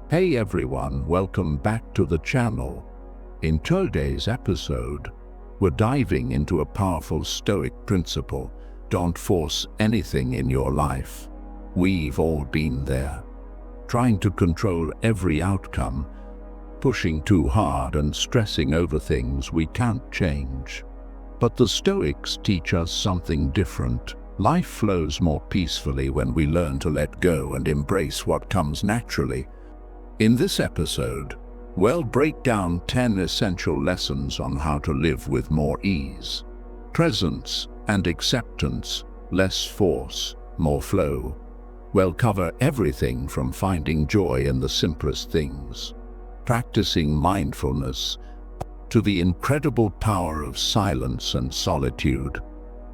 Hey everyone, welcome back to the channel. In today's episode, we're diving into a powerful Stoic principle: don't force anything in your life. We've all been there, trying to control every outcome, pushing too hard and stressing over things we can't change. But the Stoics teach us something different. Life flows more peacefully when we learn to let go and embrace what comes naturally. In this episode, we'll break down 10 essential lessons on how to live with more ease, presence, and acceptance, less force, more flow. We'll cover everything from finding joy in the simplest things, practicing mindfulness, to the incredible power of silence and solitude.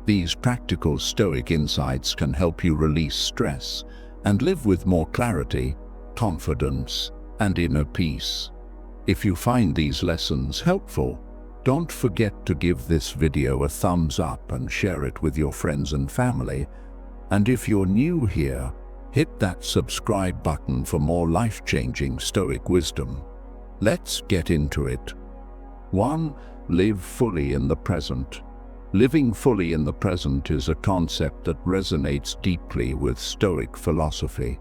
These practical Stoic insights can help you release stress and live with more clarity, confidence, and inner peace. If you find these lessons helpful, don't forget to give this video a thumbs up and share it with your friends and family. And if you're new here, hit that subscribe button for more life-changing Stoic wisdom. Let's get into it. 1. Live fully in the present. Living fully in the present is a concept that resonates deeply with Stoic philosophy.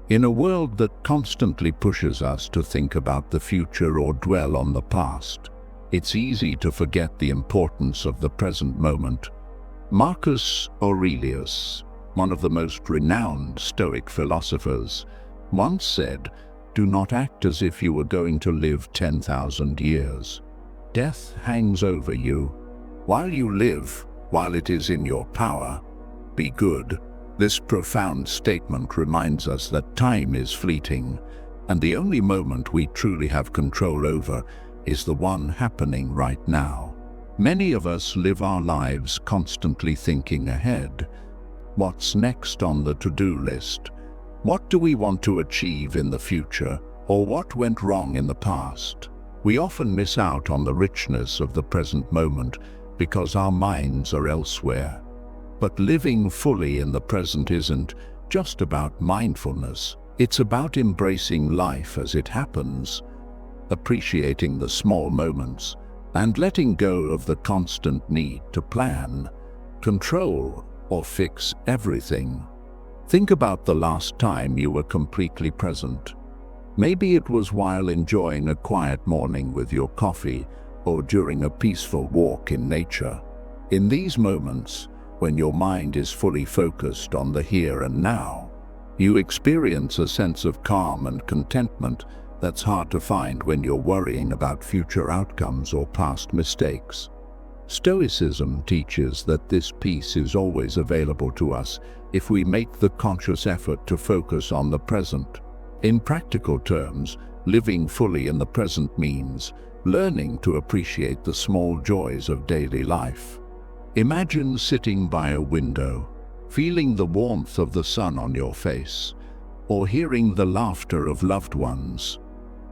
In a world that constantly pushes us to think about the future or dwell on the past, it's easy to forget the importance of the present moment. Marcus Aurelius, one of the most renowned Stoic philosophers, once said, "Do not act as if you were going to live 10,000 years. Death hangs over you. While you live, while it is in your power, be good." This profound statement reminds us that time is fleeting, and the only moment we truly have control over is the one happening right now. Many of us live our lives constantly thinking ahead. What's next on the to-do list? What do we want to achieve in the future? Or what went wrong in the past? We often miss out on the richness of the present moment because our minds are elsewhere. But living fully in the present isn't just about mindfulness. It's about embracing life as it happens, appreciating the small moments, and letting go of the constant need to plan, control, or fix everything. Think about the last time you were completely present. Maybe it was while enjoying a quiet morning with your coffee, or during a peaceful walk in nature. In these moments, when your mind is fully focused on the here and now, you experience a sense of calm and contentment that's hard to find when you're worrying about future outcomes or past mistakes. Stoicism teaches that this peace is always available to us if we make the conscious effort to focus on the present. In practical terms, living fully in the present means learning to appreciate the small joys of daily life. Imagine sitting by a window, feeling the warmth of the sun on your face, or hearing the laughter of loved ones.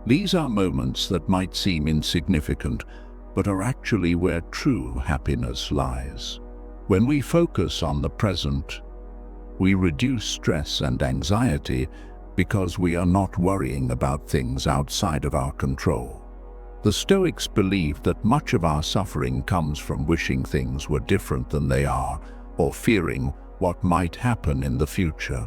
These are moments that might seem insignificant, but are actually where true happiness lies. When we focus on the present, we reduce stress and anxiety because we are not worrying about things outside of our control. The Stoics believe that much of our suffering comes from wishing things were different than they are, or fearing what might happen in the future.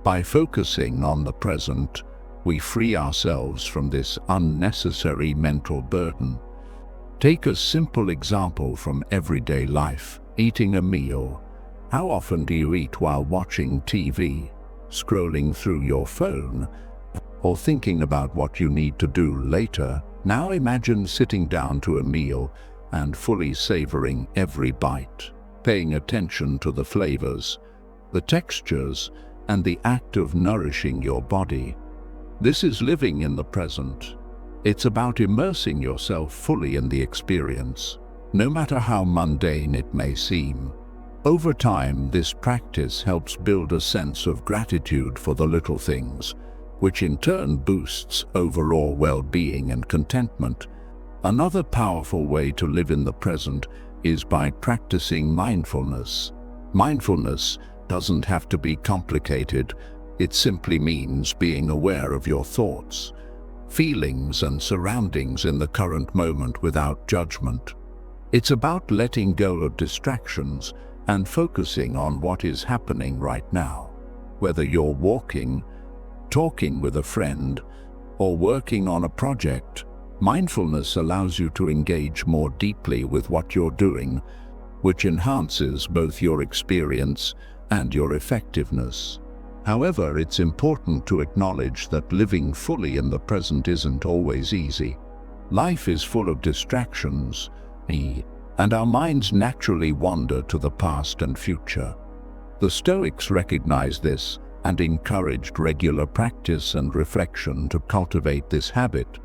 By focusing on the present, we free ourselves from this unnecessary mental burden. Take a simple example from everyday life: eating a meal. How often do you eat while watching TV, scrolling through your phone, or thinking about what you need to do later? Now imagine sitting down to a meal and fully savoring every bite, paying attention to the flavors, the textures, and the act of nourishing your body. This is living in the present. It's about immersing yourself fully in the experience, no matter how mundane it may seem. Over time, this practice helps build a sense of gratitude for the little things, which in turn boosts overall well-being and contentment. Another powerful way to live in the present is by practicing mindfulness. Mindfulness doesn't have to be complicated. It simply means being aware of your thoughts, feelings, and surroundings in the current moment without judgment. It's about letting go of distractions and focusing on what is happening right now. Whether you're walking, talking with a friend, or working on a project, mindfulness allows you to engage more deeply with what you're doing, which enhances both your experience and your effectiveness. However, it's important to acknowledge that living fully in the present isn't always easy. Life is full of distractions, and our minds naturally wander to the past and future. The Stoics recognized this and encouraged regular practice and reflection to cultivate this habit.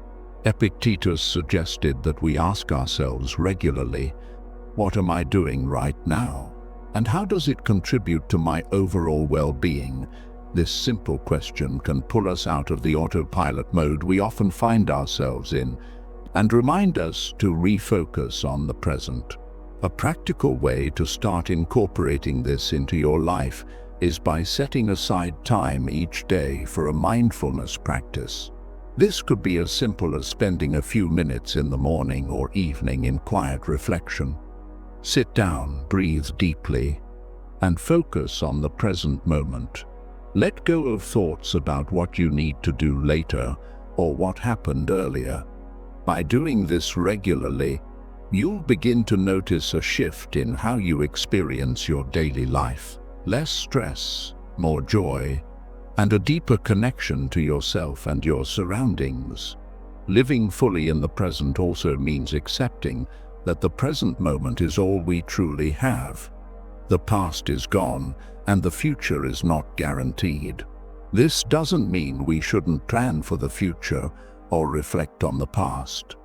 Epictetus suggested that we ask ourselves regularly, "What am I doing right now? And how does it contribute to my overall well-being?" This simple question can pull us out of the autopilot mode we often find ourselves in and remind us to refocus on the present. A practical way to start incorporating this into your life is by setting aside time each day for a mindfulness practice. This could be as simple as spending a few minutes in the morning or evening in quiet reflection. Sit down, breathe deeply, and focus on the present moment. Let go of thoughts about what you need to do later or what happened earlier. By doing this regularly, you'll begin to notice a shift in how you experience your daily life. Less stress, more joy, and a deeper connection to yourself and your surroundings. Living fully in the present also means accepting that the present moment is all we truly have. The past is gone, and the future is not guaranteed. This doesn't mean we shouldn't plan for the future or reflect on the past,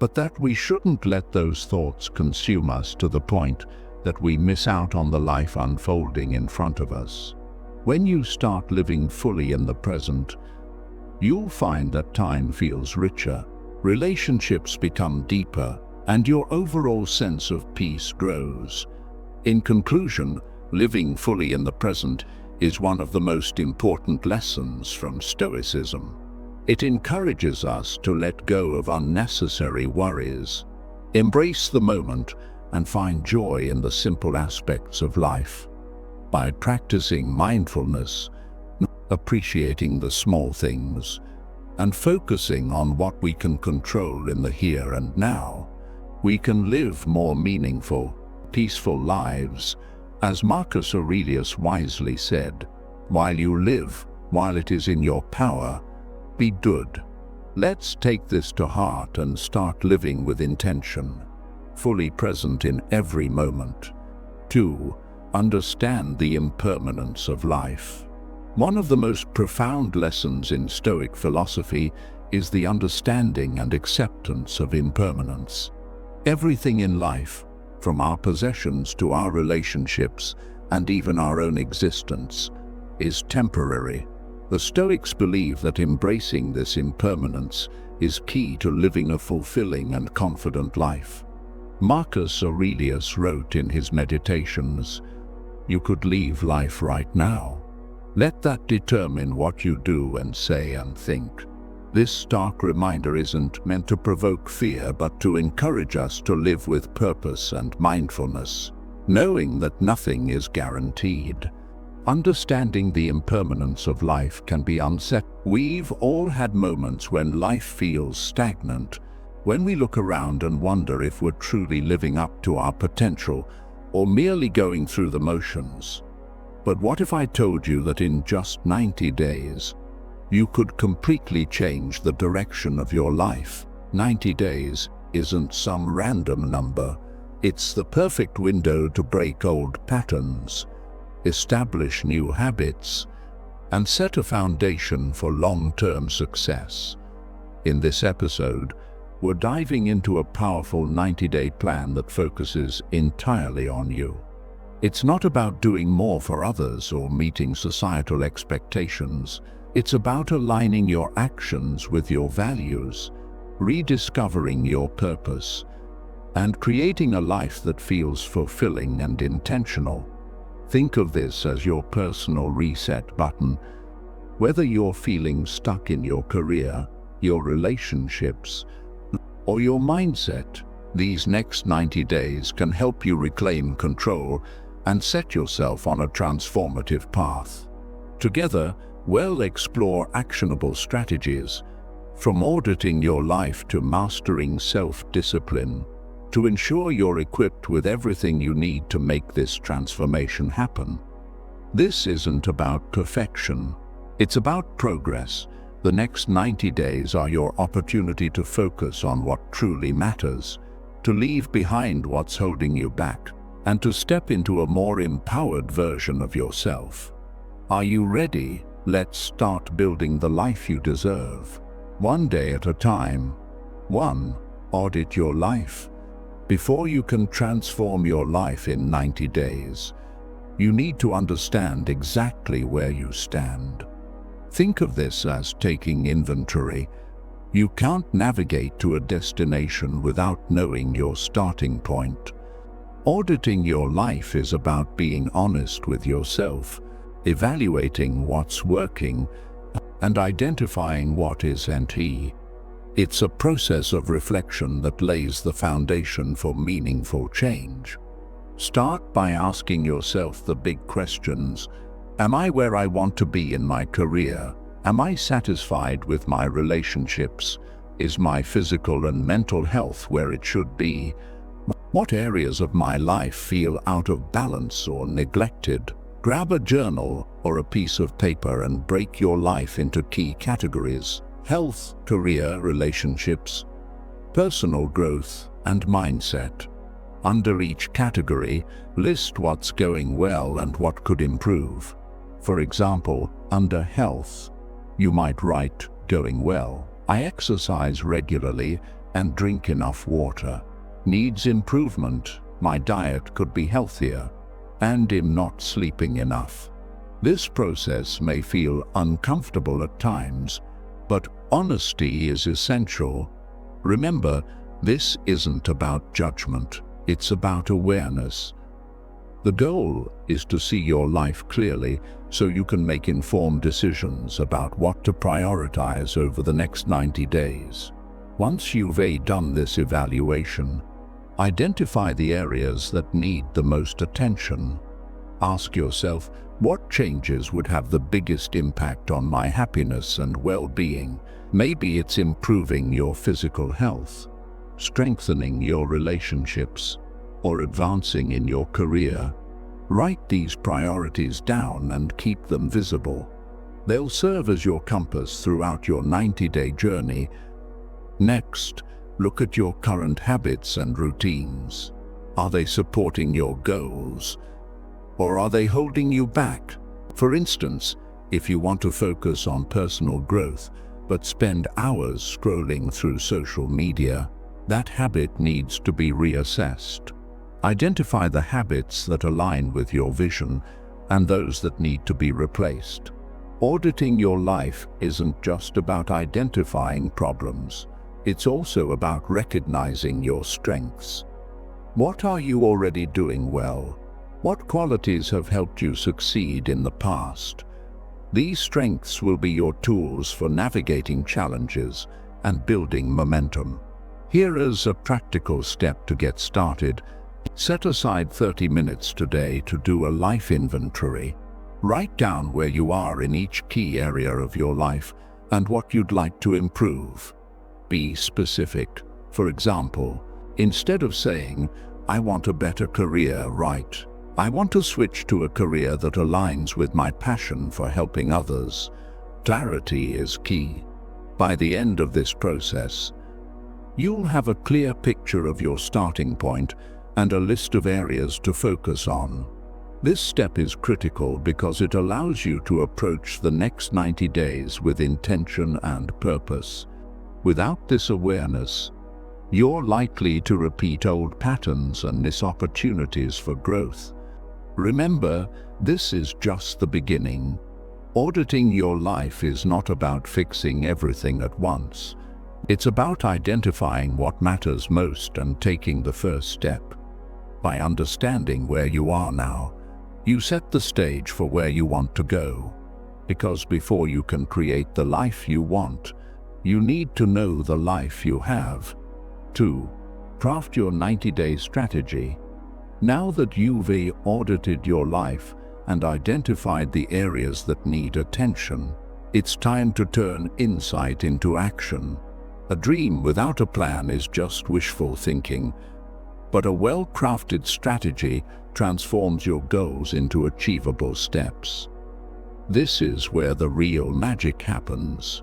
but that we shouldn't let those thoughts consume us to the point that we miss out on the life unfolding in front of us. When you start living fully in the present, you'll find that time feels richer, relationships become deeper, and your overall sense of peace grows. In conclusion, living fully in the present is one of the most important lessons from Stoicism. It encourages us to let go of unnecessary worries, embrace the moment, and find joy in the simple aspects of life. By practicing mindfulness, appreciating the small things, and focusing on what we can control in the here and now, we can live more meaningful, peaceful lives. As Marcus Aurelius wisely said, "While you live, while it is in your power, be good." Let's take this to heart and start living with intention, fully present in every moment. 2. Understand the impermanence of life. One of the most profound lessons in Stoic philosophy is the understanding and acceptance of impermanence. Everything in life, from our possessions to our relationships and even our own existence, is temporary. The Stoics believe that embracing this impermanence is key to living a fulfilling and confident life. Marcus Aurelius wrote in his Meditations, "You could leave life right now. Let that determine what you do and say and think." This stark reminder isn't meant to provoke fear, but to encourage us to live with purpose and mindfulness, knowing that nothing is guaranteed. Understanding the impermanence of life can be unsettling. We've all had moments when life feels stagnant, when we look around and wonder if we're truly living up to our potential or merely going through the motions. But what if I told you that in just 90 days, you could completely change the direction of your life? 90 days isn't some random number. It's the perfect window to break old patterns, establish new habits, and set a foundation for long-term success. In this episode, we're diving into a powerful 90-day plan that focuses entirely on you. It's not about doing more for others or meeting societal expectations. It's about aligning your actions with your values, rediscovering your purpose, and creating a life that feels fulfilling and intentional. Think of this as your personal reset button, Whether you're feeling stuck in your career, your relationships, or your mindset, these next 90 days can help you reclaim control and set yourself on a transformative path. Together, we'll explore actionable strategies, from auditing your life to mastering self-discipline, to ensure you're equipped with everything you need to make this transformation happen. This isn't about perfection. It's about progress. The next 90 days are your opportunity to focus on what truly matters, to leave behind what's holding you back, and to step into a more empowered version of yourself. Are you ready? Let's start building the life you deserve. One day at a time. 1. Audit your life. Before you can transform your life in 90 days, you need to understand exactly where you stand. Think of this as taking inventory. You can't navigate to a destination without knowing your starting point. Auditing your life is about being honest with yourself, evaluating what's working, and identifying what isn't. It's a process of reflection that lays the foundation for meaningful change. Start by asking yourself the big questions. Am I where I want to be in my career? Am I satisfied with my relationships? Is my physical and mental health where it should be? What areas of my life feel out of balance or neglected? Grab a journal or a piece of paper and break your life into key categories: health, career, relationships, personal growth, and mindset. Under each category, list what's going well and what could improve. For example, under health, you might write, "Going well. I exercise regularly and drink enough water." Needs improvement. My diet could be healthier, and am not sleeping enough. This process may feel uncomfortable at times, but honesty is essential. Remember, this isn't about judgment, it's about awareness. The goal is to see your life clearly so you can make informed decisions about what to prioritize over the next 90 days. Once you've done this evaluation, identify the areas that need the most attention. Ask yourself, what changes would have the biggest impact on my happiness and well-being? Maybe it's improving your physical health, strengthening your relationships, or advancing in your career. Write these priorities down and keep them visible. They'll serve as your compass throughout your 90-day journey. Next, look at your current habits and routines. Are they supporting your goals, or are they holding you back? For instance, if you want to focus on personal growth but spend hours scrolling through social media, that habit needs to be reassessed. Identify the habits that align with your vision and those that need to be replaced. Auditing your life isn't just about identifying problems. It's also about recognizing your strengths. What are you already doing well? What qualities have helped you succeed in the past? These strengths will be your tools for navigating challenges and building momentum. Here is a practical step to get started. Set aside 30 minutes today to do a life inventory. Write down where you are in each key area of your life and what you'd like to improve. Be specific. For example, instead of saying, "I want a better career," write, "I want to switch to a career that aligns with my passion for helping others." Clarity is key. By the end of this process, you'll have a clear picture of your starting point and a list of areas to focus on. This step is critical because it allows you to approach the next 90 days with intention and purpose. Without this awareness, you're likely to repeat old patterns and miss opportunities for growth. Remember, this is just the beginning. Auditing your life is not about fixing everything at once. It's about identifying what matters most and taking the first step. By understanding where you are now, you set the stage for where you want to go. Because before you can create the life you want, you need to know the life you have. 2. Craft your 90-day strategy. Now that you've audited your life and identified the areas that need attention, it's time to turn insight into action. A dream without a plan is just wishful thinking, but a well-crafted strategy transforms your goals into achievable steps. This is where the real magic happens.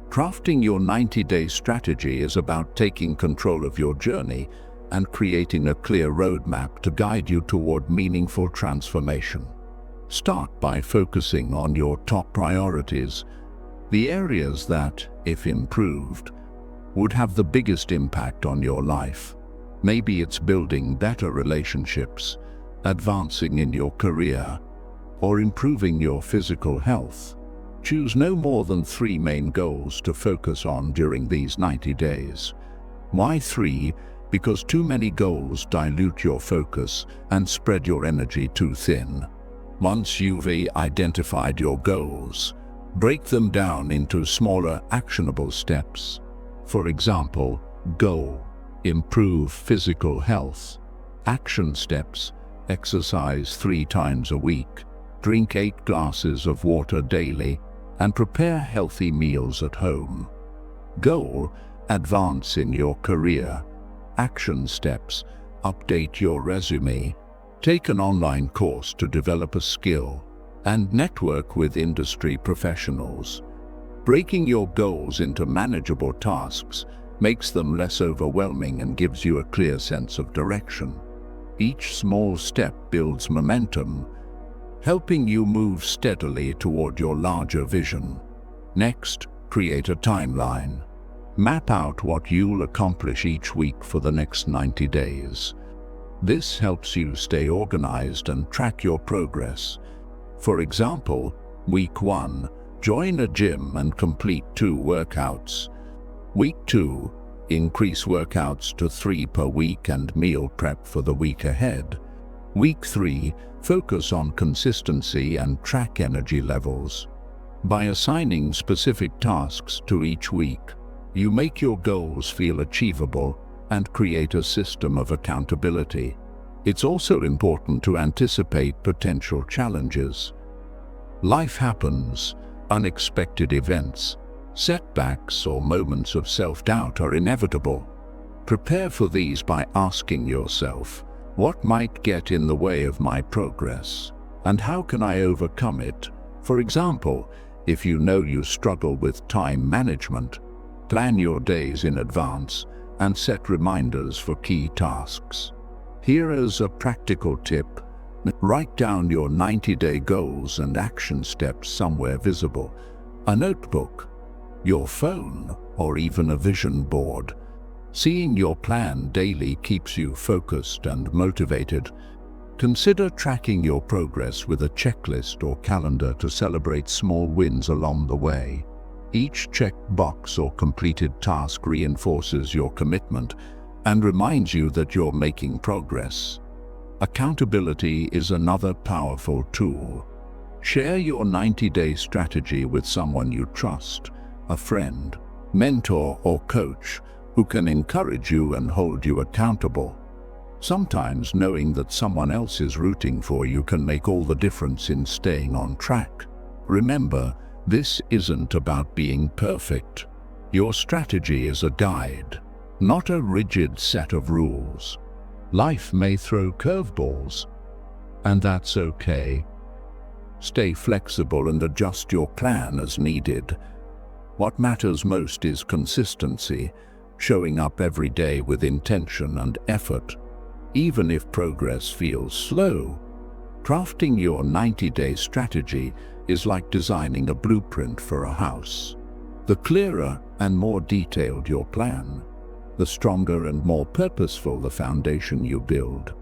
Crafting your 90-day strategy is about taking control of your journey and creating a clear roadmap to guide you toward meaningful transformation. Start by focusing on your top priorities, the areas that, if improved, would have the biggest impact on your life. Maybe it's building better relationships, advancing in your career, or improving your physical health. Choose no more than 3 main goals to focus on during these 90 days. Why 3? Because too many goals dilute your focus and spread your energy too thin. Once you've identified your goals, break them down into smaller, actionable steps. For example, goal: improve physical health. Action steps: exercise 3 times a week, drink 8 glasses of water daily, and prepare healthy meals at home. Goal: advance in your career. Action steps: update your resume, take an online course to develop a skill, and network with industry professionals. Breaking your goals into manageable tasks makes them less overwhelming and gives you a clear sense of direction. Each small step builds momentum, helping you move steadily toward your larger vision. Next, create a timeline. Map out what you'll accomplish each week for the next 90 days. This helps you stay organized and track your progress. For example, Week 1, join a gym and complete 2 workouts. Week 2, increase workouts to 3 per week and meal prep for the week ahead. Week 3, focus on consistency and track energy levels. By assigning specific tasks to each week, you make your goals feel achievable and create a system of accountability. It's also important to anticipate potential challenges. Life happens. Unexpected events, setbacks, or moments of self-doubt are inevitable. Prepare for these by asking yourself, what might get in the way of my progress, and how can I overcome it? For example, if you know you struggle with time management, plan your days in advance and set reminders for key tasks. Here is a practical tip. Write down your 90-day goals and action steps somewhere visible. A notebook, your phone, or even a vision board. Seeing your plan daily keeps you focused and motivated. Consider tracking your progress with a checklist or calendar to celebrate small wins along the way. Each checked box or completed task reinforces your commitment and reminds you that you're making progress. Accountability is another powerful tool. Share your 90-day strategy with someone you trust, a friend, mentor, or coach who can encourage you and hold you accountable. Sometimes knowing that someone else is rooting for you can make all the difference in staying on track. Remember, this isn't about being perfect. Your strategy is a guide, not a rigid set of rules. Life may throw curveballs, and that's okay. Stay flexible and adjust your plan as needed. What matters most is consistency, showing up every day with intention and effort, even if progress feels slow. Crafting your 90-day strategy is like designing a blueprint for a house. The clearer and more detailed your plan, the stronger and more purposeful the foundation you build.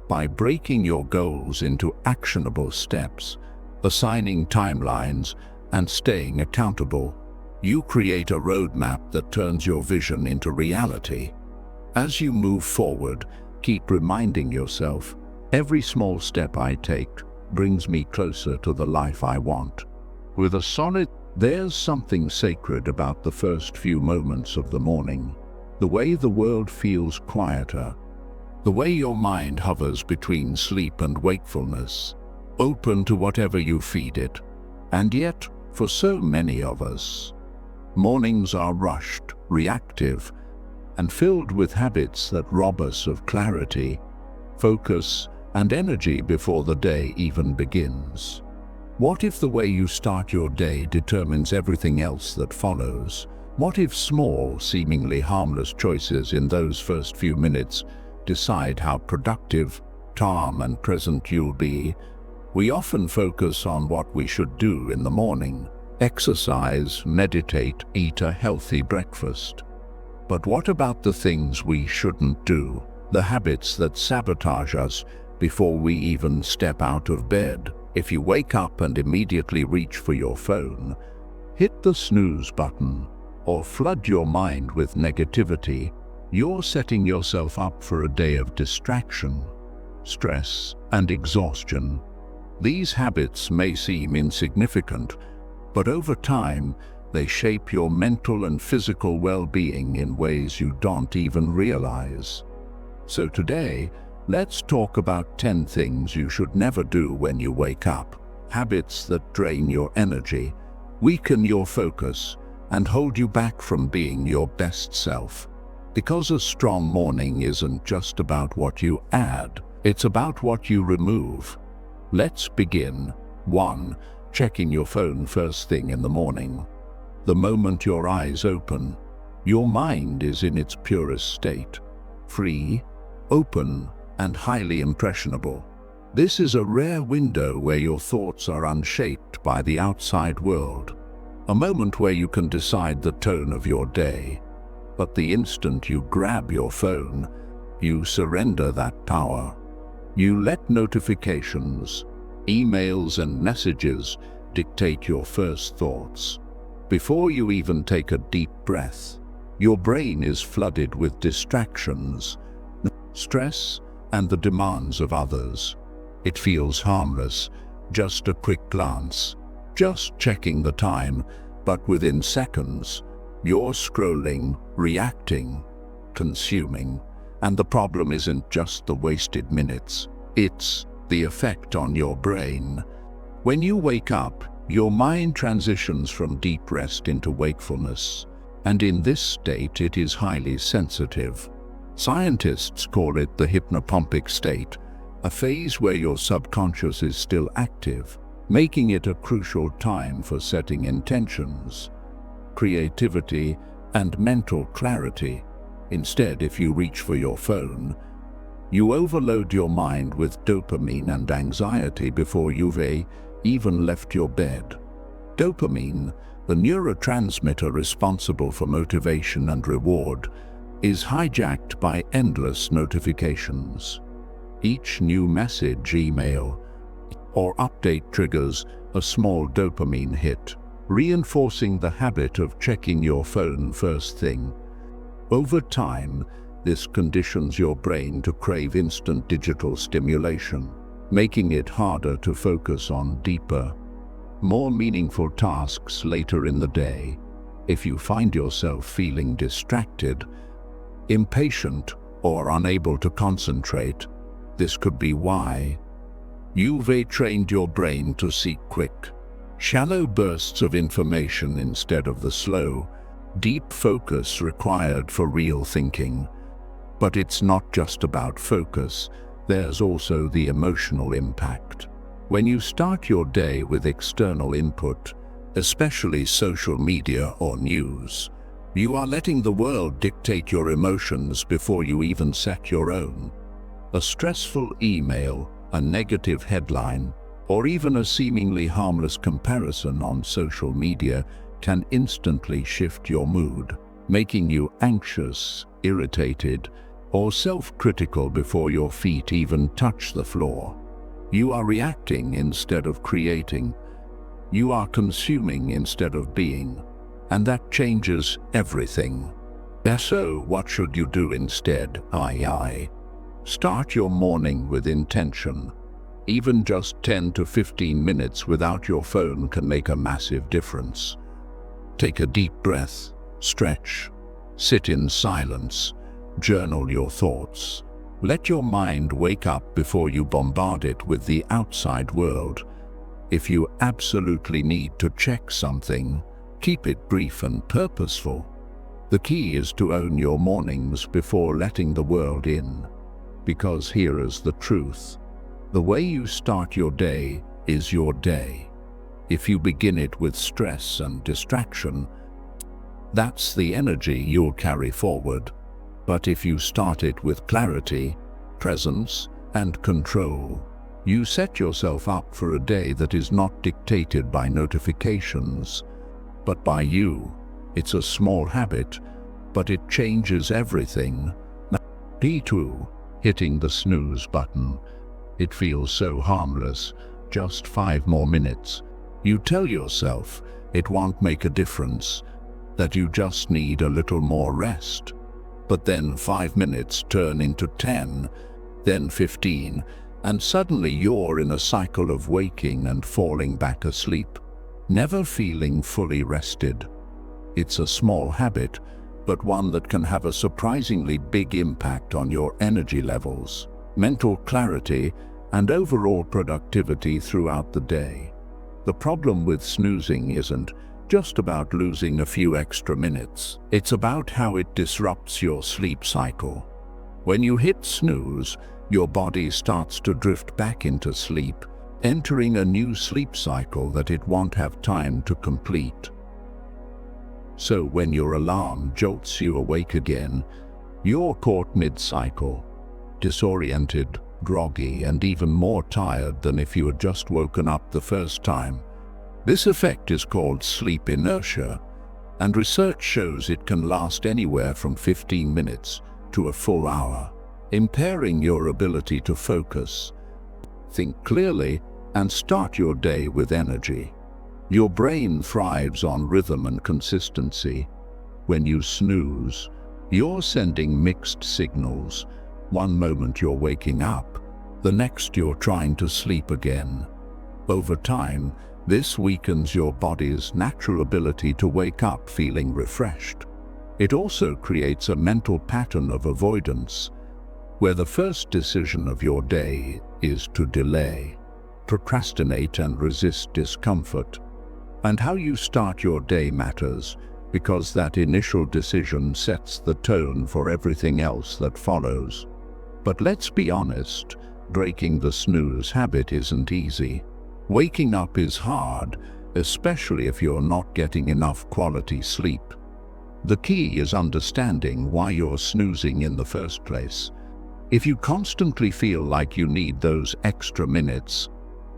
By breaking your goals into actionable steps, assigning timelines, and staying accountable, you create a roadmap that turns your vision into reality. As you move forward, keep reminding yourself, every small step I take brings me closer to the life I want. with a solid. There's something sacred about the first few moments of the morning. The way the world feels quieter. The way your mind hovers between sleep and wakefulness, open to whatever you feed it. And yet, for so many of us, mornings are rushed, reactive, and filled with habits that rob us of clarity, focus, and energy before the day even begins. What if the way you start your day determines everything else that follows? What if small, seemingly harmless choices in those first few minutes decide how productive, calm, and present you'll be? We often focus on what we should do in the morning: exercise, meditate, eat a healthy breakfast. But what about the things we shouldn't do? The habits that sabotage us before we even step out of bed? If you wake up and immediately reach for your phone, hit the snooze button, or flood your mind with negativity, you're setting yourself up for a day of distraction, stress, and exhaustion. These habits may seem insignificant, but over time, they shape your mental and physical well-being in ways you don't even realize. So today, let's talk about 10 things you should never do when you wake up. Habits that drain your energy, weaken your focus, and hold you back from being your best self. Because a strong morning isn't just about what you add, it's about what you remove. Let's begin. 1. Checking your phone first thing in the morning. The moment your eyes open, your mind is in its purest state, free, open, and highly impressionable. This is a rare window where your thoughts are unshaped by the outside world, a moment where you can decide the tone of your day. But the instant you grab your phone, you surrender that power. You let notifications, emails, and messages dictate your first thoughts. Before you even take a deep breath, your brain is flooded with distractions, stress, and the demands of others. It feels harmless, just a quick glance, just checking the time, but within seconds, you're scrolling, reacting, consuming. And the problem isn't just the wasted minutes, it's the effect on your brain. When you wake up, your mind transitions from deep rest into wakefulness, and in this state it is highly sensitive. Scientists call it the hypnopompic state, a phase where your subconscious is still active, making it a crucial time for setting intentions, creativity, and mental clarity. Instead, if you reach for your phone, you overload your mind with dopamine and anxiety before you've even left your bed. Dopamine, the neurotransmitter responsible for motivation and reward, is hijacked by endless notifications. Each new message, email, or update triggers a small dopamine hit, reinforcing the habit of checking your phone first thing. Over time, this conditions your brain to crave instant digital stimulation, making it harder to focus on deeper, more meaningful tasks later in the day. If you find yourself feeling distracted, impatient, or unable to concentrate, this could be why. You've trained your brain to seek quick, shallow bursts of information instead of the slow, deep focus required for real thinking. But it's not just about focus, there's also the emotional impact. When you start your day with external input, especially social media or news, you are letting the world dictate your emotions before you even set your own. A stressful email, a negative headline, or even a seemingly harmless comparison on social media can instantly shift your mood, making you anxious, irritated, or self-critical before your feet even touch the floor. You are reacting instead of creating. You are consuming instead of being. And that changes everything. So what should you do instead? Start your morning with intention. Even just 10 to 15 minutes without your phone can make a massive difference. Take a deep breath, stretch, sit in silence, journal your thoughts. Let your mind wake up before you bombard it with the outside world. If you absolutely need to check something, keep it brief and purposeful. The key is to own your mornings before letting the world in. Because here is the truth. The way you start your day is your day. If you begin it with stress and distraction, that's the energy you'll carry forward. But if you start it with clarity, presence, and control, you set yourself up for a day that is not dictated by notifications, but by you. It's a small habit, but it changes everything. D2. Hitting the snooze button. It feels so harmless. Just 5 more minutes. You tell yourself it won't make a difference, that you just need a little more rest. But then 5 minutes turn into 10, then 15, and suddenly you're in a cycle of waking and falling back asleep, never feeling fully rested. It's a small habit, but one that can have a surprisingly big impact on your energy levels, mental clarity, and overall productivity throughout the day. The problem with snoozing isn't just about losing a few extra minutes. It's about how it disrupts your sleep cycle. When you hit snooze, your body starts to drift back into sleep, entering a new sleep cycle that it won't have time to complete. So when your alarm jolts you awake again, you're caught mid-cycle, disoriented, groggy, and even more tired than if you had just woken up the first time. This effect is called sleep inertia, and research shows it can last anywhere from 15 minutes to a full hour, impairing your ability to focus, think clearly, and start your day with energy. Your brain thrives on rhythm and consistency. When you snooze, you're sending mixed signals. One moment you're waking up, the next you're trying to sleep again. Over time, this weakens your body's natural ability to wake up feeling refreshed. It also creates a mental pattern of avoidance, where the first decision of your day is to delay, procrastinate, and resist discomfort. And how you start your day matters, because that initial decision sets the tone for everything else that follows. But let's be honest, breaking the snooze habit isn't easy. Waking up is hard, especially if you're not getting enough quality sleep. The key is understanding why you're snoozing in the first place. If you constantly feel like you need those extra minutes,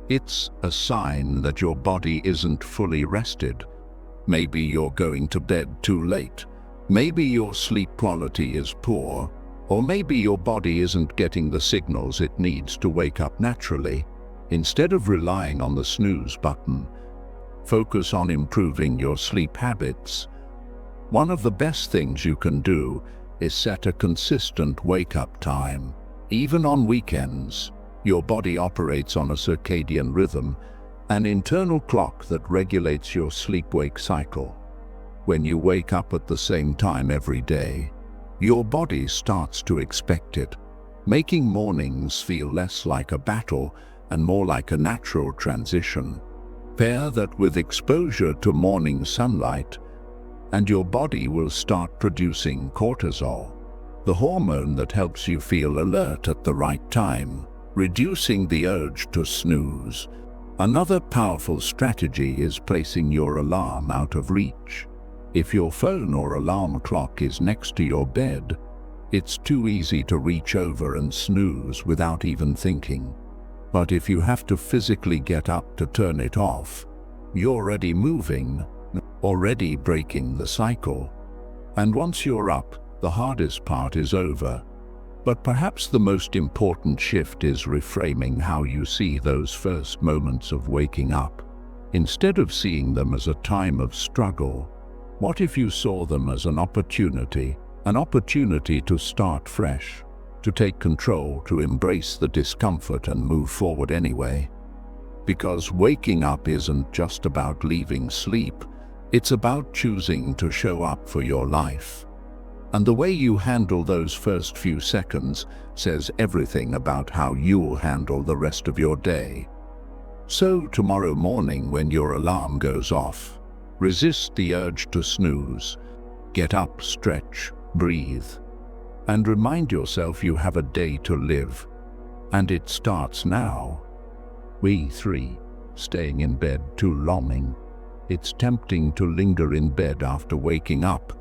it's a sign that your body isn't fully rested. Maybe you're going to bed too late. Maybe your sleep quality is poor. Or maybe your body isn't getting the signals it needs to wake up naturally. Instead of relying on the snooze button, focus on improving your sleep habits. One of the best things you can do is set a consistent wake-up time. Even on weekends, your body operates on a circadian rhythm, an internal clock that regulates your sleep-wake cycle. When you wake up at the same time every day, your body starts to expect it, making mornings feel less like a battle and more like a natural transition. Pair that with exposure to morning sunlight, and your body will start producing cortisol, the hormone that helps you feel alert at the right time, reducing the urge to snooze. Another powerful strategy is placing your alarm out of reach. If your phone or alarm clock is next to your bed, it's too easy to reach over and snooze without even thinking. But if you have to physically get up to turn it off, you're already moving, already breaking the cycle. And once you're up, the hardest part is over. But perhaps the most important shift is reframing how you see those first moments of waking up. Instead of seeing them as a time of struggle, what if you saw them as an opportunity to start fresh, to take control, to embrace the discomfort and move forward anyway. Because waking up isn't just about leaving sleep, it's about choosing to show up for your life. And the way you handle those first few seconds says everything about how you'll handle the rest of your day. So tomorrow morning when your alarm goes off, resist the urge to snooze. Get up, stretch, breathe, and remind yourself you have a day to live. And it starts now. We 3, staying in bed too long. It's tempting to linger in bed after waking up,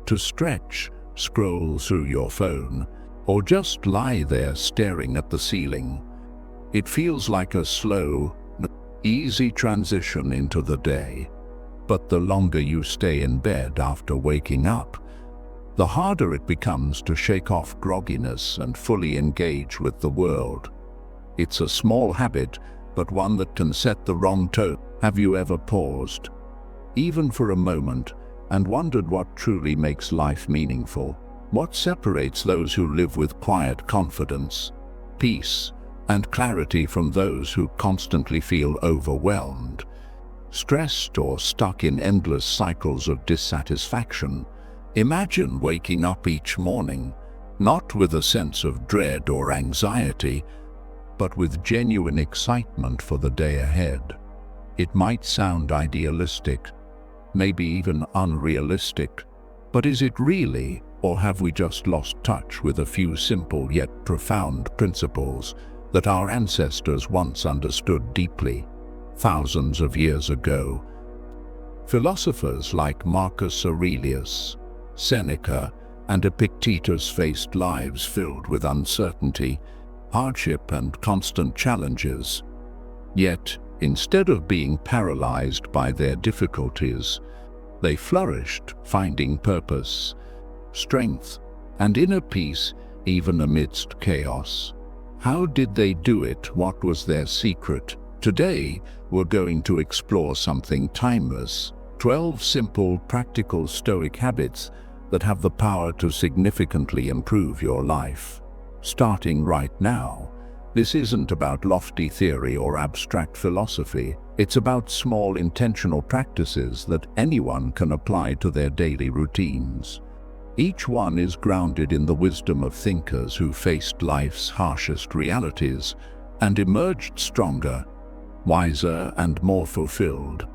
to stretch, scroll through your phone, or just lie there staring at the ceiling. It feels like a slow, easy transition into the day. But the longer you stay in bed after waking up, the harder it becomes to shake off grogginess and fully engage with the world. It's a small habit, but one that can set the wrong tone. Have you ever paused, even for a moment, and wondered what truly makes life meaningful? What separates those who live with quiet confidence, peace, and clarity from those who constantly feel overwhelmed, stressed, or stuck in endless cycles of dissatisfaction? Imagine waking up each morning, not with a sense of dread or anxiety, but with genuine excitement for the day ahead. It might sound idealistic, maybe even unrealistic, but is it really, or have we just lost touch with a few simple yet profound principles that our ancestors once understood deeply, thousands of years ago? Philosophers like Marcus Aurelius, Seneca, and Epictetus faced lives filled with uncertainty, hardship, and constant challenges. Yet, instead of being paralyzed by their difficulties, they flourished, finding purpose, strength, and inner peace even amidst chaos. How did they do it? What was their secret? Today, we're going to explore something timeless: 12 simple, practical Stoic habits that have the power to significantly improve your life. Starting right now, this isn't about lofty theory or abstract philosophy. It's about small, intentional practices that anyone can apply to their daily routines. Each one is grounded in the wisdom of thinkers who faced life's harshest realities and emerged stronger, wiser, and more fulfilled.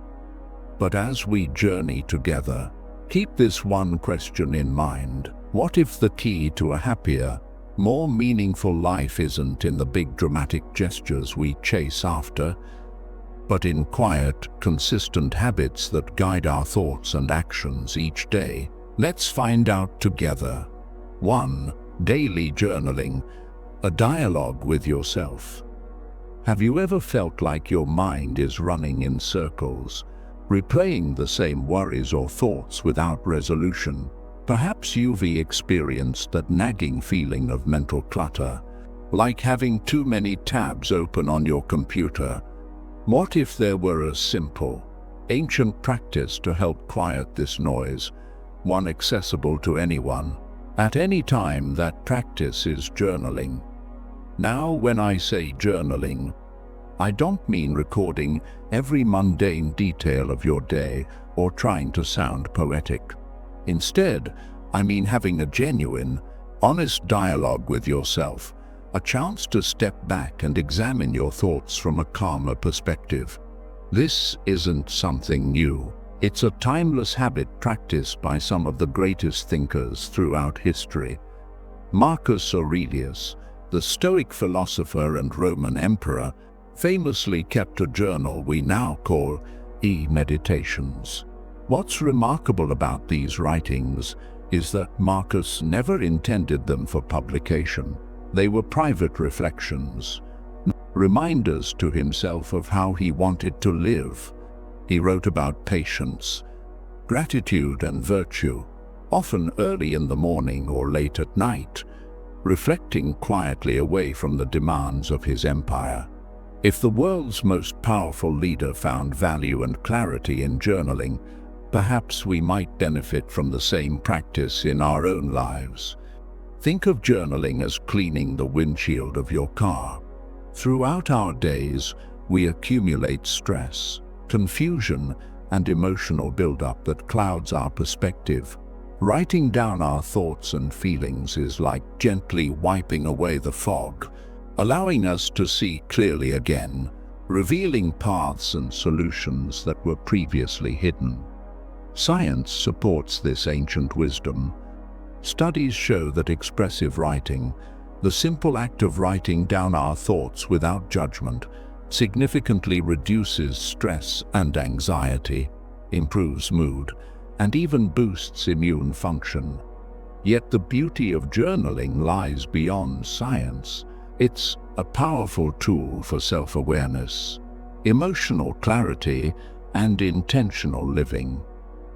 But as we journey together, keep this one question in mind: what if the key to a happier, more meaningful life isn't in the big dramatic gestures we chase after, but in quiet, consistent habits that guide our thoughts and actions each day? Let's find out together. 1. Daily journaling, a dialogue with yourself. Have you ever felt like your mind is running in circles, replaying the same worries or thoughts without resolution? Perhaps you've experienced that nagging feeling of mental clutter, like having too many tabs open on your computer. What if there were a simple, ancient practice to help quiet this noise, one accessible to anyone, at any time? That practice is journaling. Now, when I say journaling, I don't mean recording every mundane detail of your day or trying to sound poetic. Instead, I mean having a genuine, honest dialogue with yourself, a chance to step back and examine your thoughts from a calmer perspective. This isn't something new. It's a timeless habit practiced by some of the greatest thinkers throughout history. Marcus Aurelius, the Stoic philosopher and Roman emperor, famously kept a journal we now call Meditations. What's remarkable about these writings is that Marcus never intended them for publication. They were private reflections, reminders to himself of how he wanted to live. He wrote about patience, gratitude, and virtue, often early in the morning or late at night, reflecting quietly away from the demands of his empire. If the world's most powerful leader found value and clarity in journaling, perhaps we might benefit from the same practice in our own lives. Think of journaling as cleaning the windshield of your car. Throughout our days, we accumulate stress, confusion, and emotional buildup that clouds our perspective. Writing down our thoughts and feelings is like gently wiping away the fog, allowing us to see clearly again, revealing paths and solutions that were previously hidden. Science supports this ancient wisdom. Studies show that expressive writing, the simple act of writing down our thoughts without judgment, significantly reduces stress and anxiety, improves mood, and even boosts immune function. Yet the beauty of journaling lies beyond science. It's a powerful tool for self-awareness, emotional clarity, and intentional living.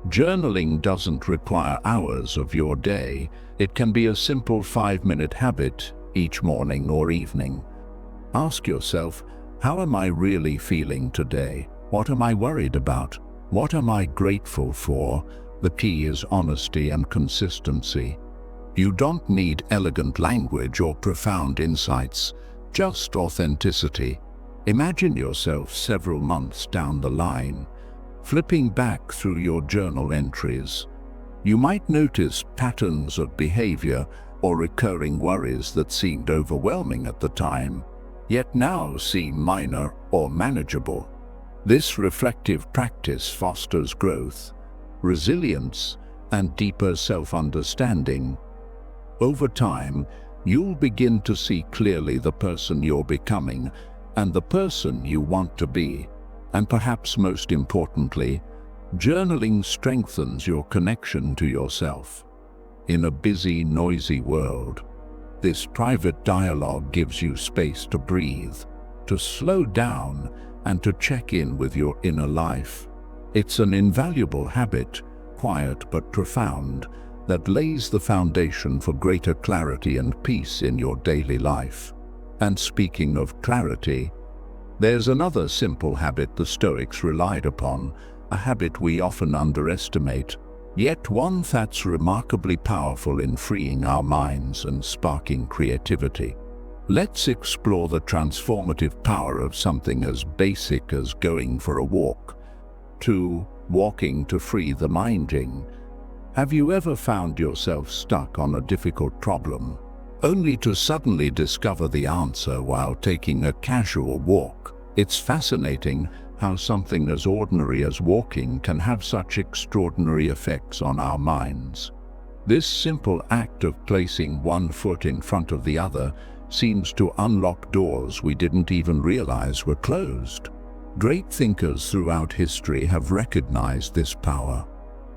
Journaling doesn't require hours of your day. It can be a simple 5-minute habit each morning or evening. Ask yourself, how am I really feeling today? What am I worried about? What am I grateful for? The key is honesty and consistency. You don't need elegant language or profound insights, just authenticity. Imagine yourself several months down the line, flipping back through your journal entries. You might notice patterns of behavior or recurring worries that seemed overwhelming at the time, yet now seem minor or manageable. This reflective practice fosters growth, resilience, and deeper self-understanding. Over time, you'll begin to see clearly the person you're becoming and the person you want to be. And perhaps most importantly, journaling strengthens your connection to yourself. In a busy, noisy world, this private dialogue gives you space to breathe, to slow down, and to check in with your inner life. It's an invaluable habit, quiet but profound, that lays the foundation for greater clarity and peace in your daily life. And speaking of clarity, there's another simple habit the Stoics relied upon, a habit we often underestimate, yet one that's remarkably powerful in freeing our minds and sparking creativity. Let's explore the transformative power of something as basic as going for a walk, to walking to free the minding. Have you ever found yourself stuck on a difficult problem, only to suddenly discover the answer while taking a casual walk? It's fascinating how something as ordinary as walking can have such extraordinary effects on our minds. This simple act of placing one foot in front of the other seems to unlock doors we didn't even realize were closed. Great thinkers throughout history have recognized this power.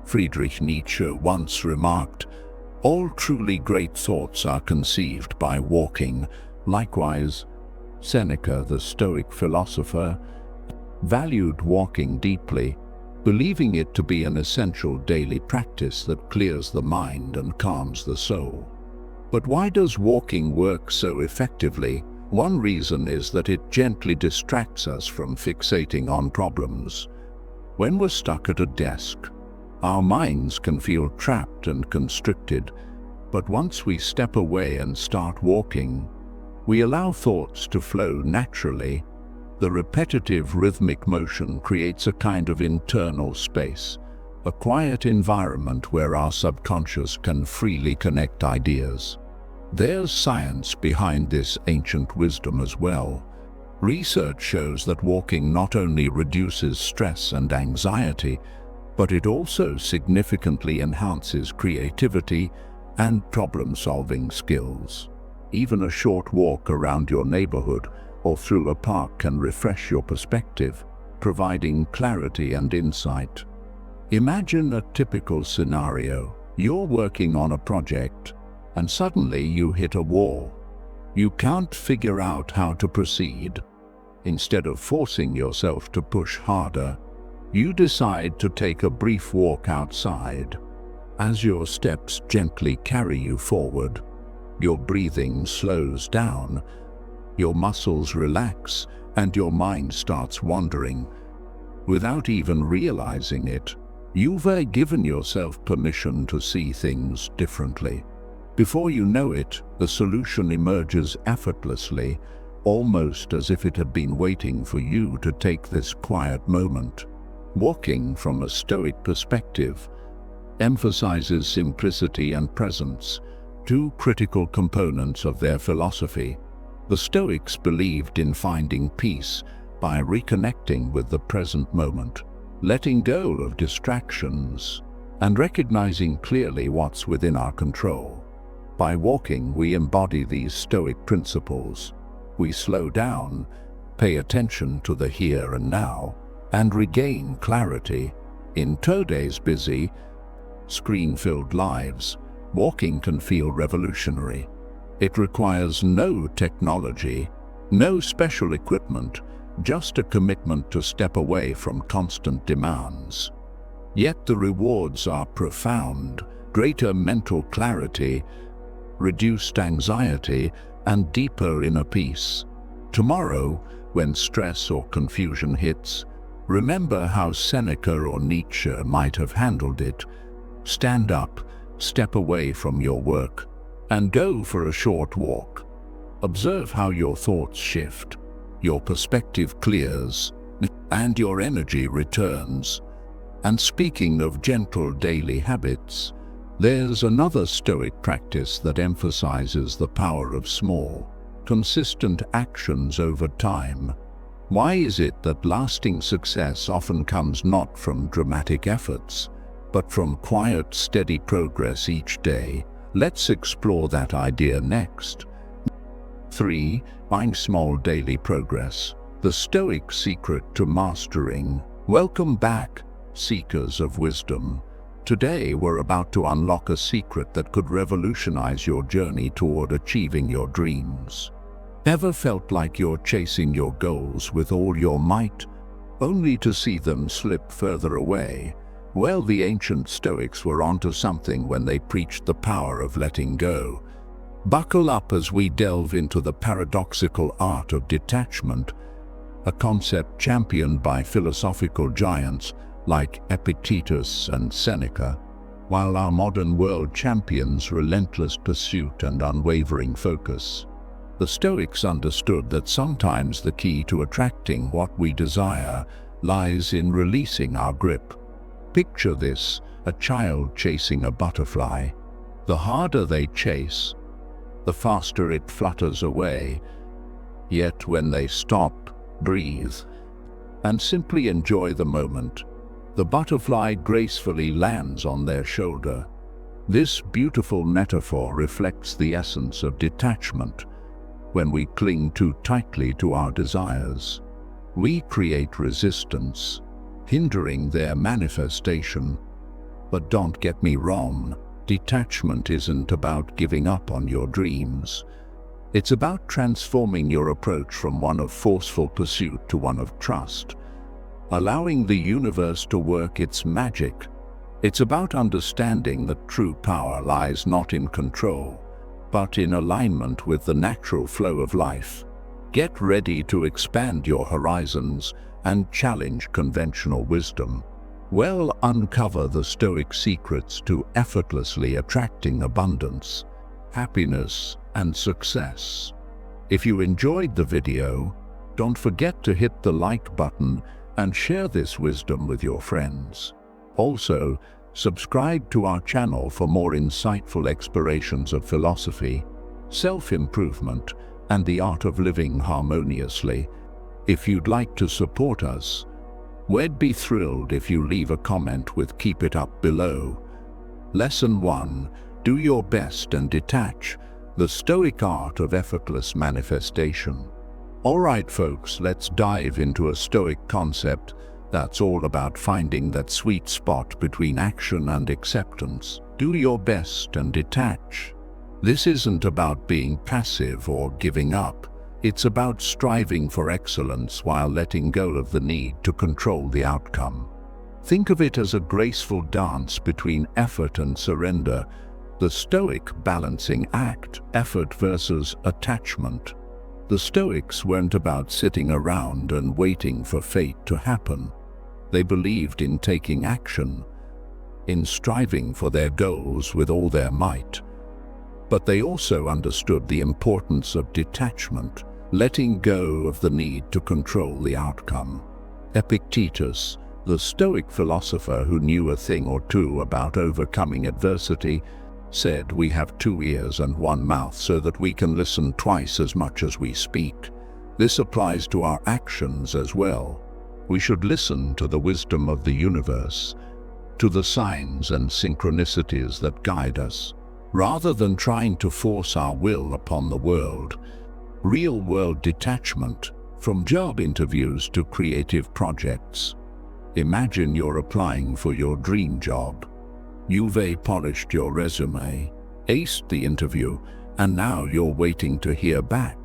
Friedrich Nietzsche once remarked, "All truly great thoughts are conceived by walking." Likewise, Seneca, the Stoic philosopher, valued walking deeply, believing it to be an essential daily practice that clears the mind and calms the soul. But why does walking work so effectively? One reason is that it gently distracts us from fixating on problems. When we're stuck at a desk, our minds can feel trapped and constricted, but once we step away and start walking, we allow thoughts to flow naturally. The repetitive rhythmic motion creates a kind of internal space, a quiet environment where our subconscious can freely connect ideas. There's science behind this ancient wisdom as well. Research shows that walking not only reduces stress and anxiety, but it also significantly enhances creativity and problem-solving skills. Even a short walk around your neighborhood or through a park can refresh your perspective, providing clarity and insight. Imagine a typical scenario. You're working on a project, and suddenly you hit a wall. You can't figure out how to proceed. Instead of forcing yourself to push harder, you decide to take a brief walk outside. As your steps gently carry you forward, your breathing slows down, your muscles relax, and your mind starts wandering. Without even realizing it, you've given yourself permission to see things differently. Before you know it, the solution emerges effortlessly, almost as if it had been waiting for you to take this quiet moment. Walking from a Stoic perspective emphasizes simplicity and presence, two critical components of their philosophy. The Stoics believed in finding peace by reconnecting with the present moment, letting go of distractions, and recognizing clearly what's within our control. By walking, we embody these Stoic principles. We slow down, pay attention to the here and now, and regain clarity. In today's busy, screen-filled lives, walking can feel revolutionary. It requires no technology, no special equipment, just a commitment to step away from constant demands. Yet the rewards are profound: greater mental clarity, reduced anxiety, and deeper inner peace. Tomorrow, when stress or confusion hits, remember how Seneca or Nietzsche might have handled it. Stand up, step away from your work, and go for a short walk. Observe how your thoughts shift, your perspective clears, and your energy returns. And speaking of gentle daily habits, there's another Stoic practice that emphasizes the power of small, consistent actions over time. Why is it that lasting success often comes not from dramatic efforts, but from quiet, steady progress each day? Let's explore that idea next. 3. Find small daily progress. The Stoic secret to mastering. Welcome back, seekers of wisdom. Today we're about to unlock a secret that could revolutionize your journey toward achieving your dreams. Ever felt like you're chasing your goals with all your might, only to see them slip further away? Well, the ancient Stoics were onto something when they preached the power of letting go. Buckle up as we delve into the paradoxical art of detachment, a concept championed by philosophical giants like Epictetus and Seneca, while our modern world champions relentless pursuit and unwavering focus. The Stoics understood that sometimes the key to attracting what we desire lies in releasing our grip. Picture this: a child chasing a butterfly. The harder they chase, the faster it flutters away. Yet when they stop, breathe, and simply enjoy the moment, the butterfly gracefully lands on their shoulder. This beautiful metaphor reflects the essence of detachment. When we cling too tightly to our desires, we create resistance, hindering their manifestation. But don't get me wrong, detachment isn't about giving up on your dreams. It's about transforming your approach from one of forceful pursuit to one of trust, allowing the universe to work its magic. It's about understanding that true power lies not in control, but in alignment with the natural flow of life. Get ready to expand your horizons and challenge conventional wisdom. We'll uncover the Stoic secrets to effortlessly attracting abundance, happiness, and success. If you enjoyed the video, don't forget to hit the like button and share this wisdom with your friends. Also, subscribe to our channel for more insightful explorations of philosophy, self-improvement, and the art of living harmoniously. If you'd like to support us, we'd be thrilled if you leave a comment with "Keep it up" below. Lesson 1. Do your best and detach. The Stoic art of effortless manifestation. Alright folks, let's dive into a Stoic concept that's all about finding that sweet spot between action and acceptance. Do your best and detach. This isn't about being passive or giving up. It's about striving for excellence while letting go of the need to control the outcome. Think of it as a graceful dance between effort and surrender, the Stoic balancing act, effort versus attachment. The Stoics weren't about sitting around and waiting for fate to happen. They believed in taking action, in striving for their goals with all their might. But they also understood the importance of detachment, letting go of the need to control the outcome. Epictetus, the Stoic philosopher who knew a thing or two about overcoming adversity, said, "We have 2 ears and 1 mouth so that we can listen twice as much as we speak." This applies to our actions as well. We should listen to the wisdom of the universe, to the signs and synchronicities that guide us, rather than trying to force our will upon the world. Real-world detachment, from job interviews to creative projects. Imagine you're applying for your dream job. You've polished your resume, aced the interview, and now you're waiting to hear back.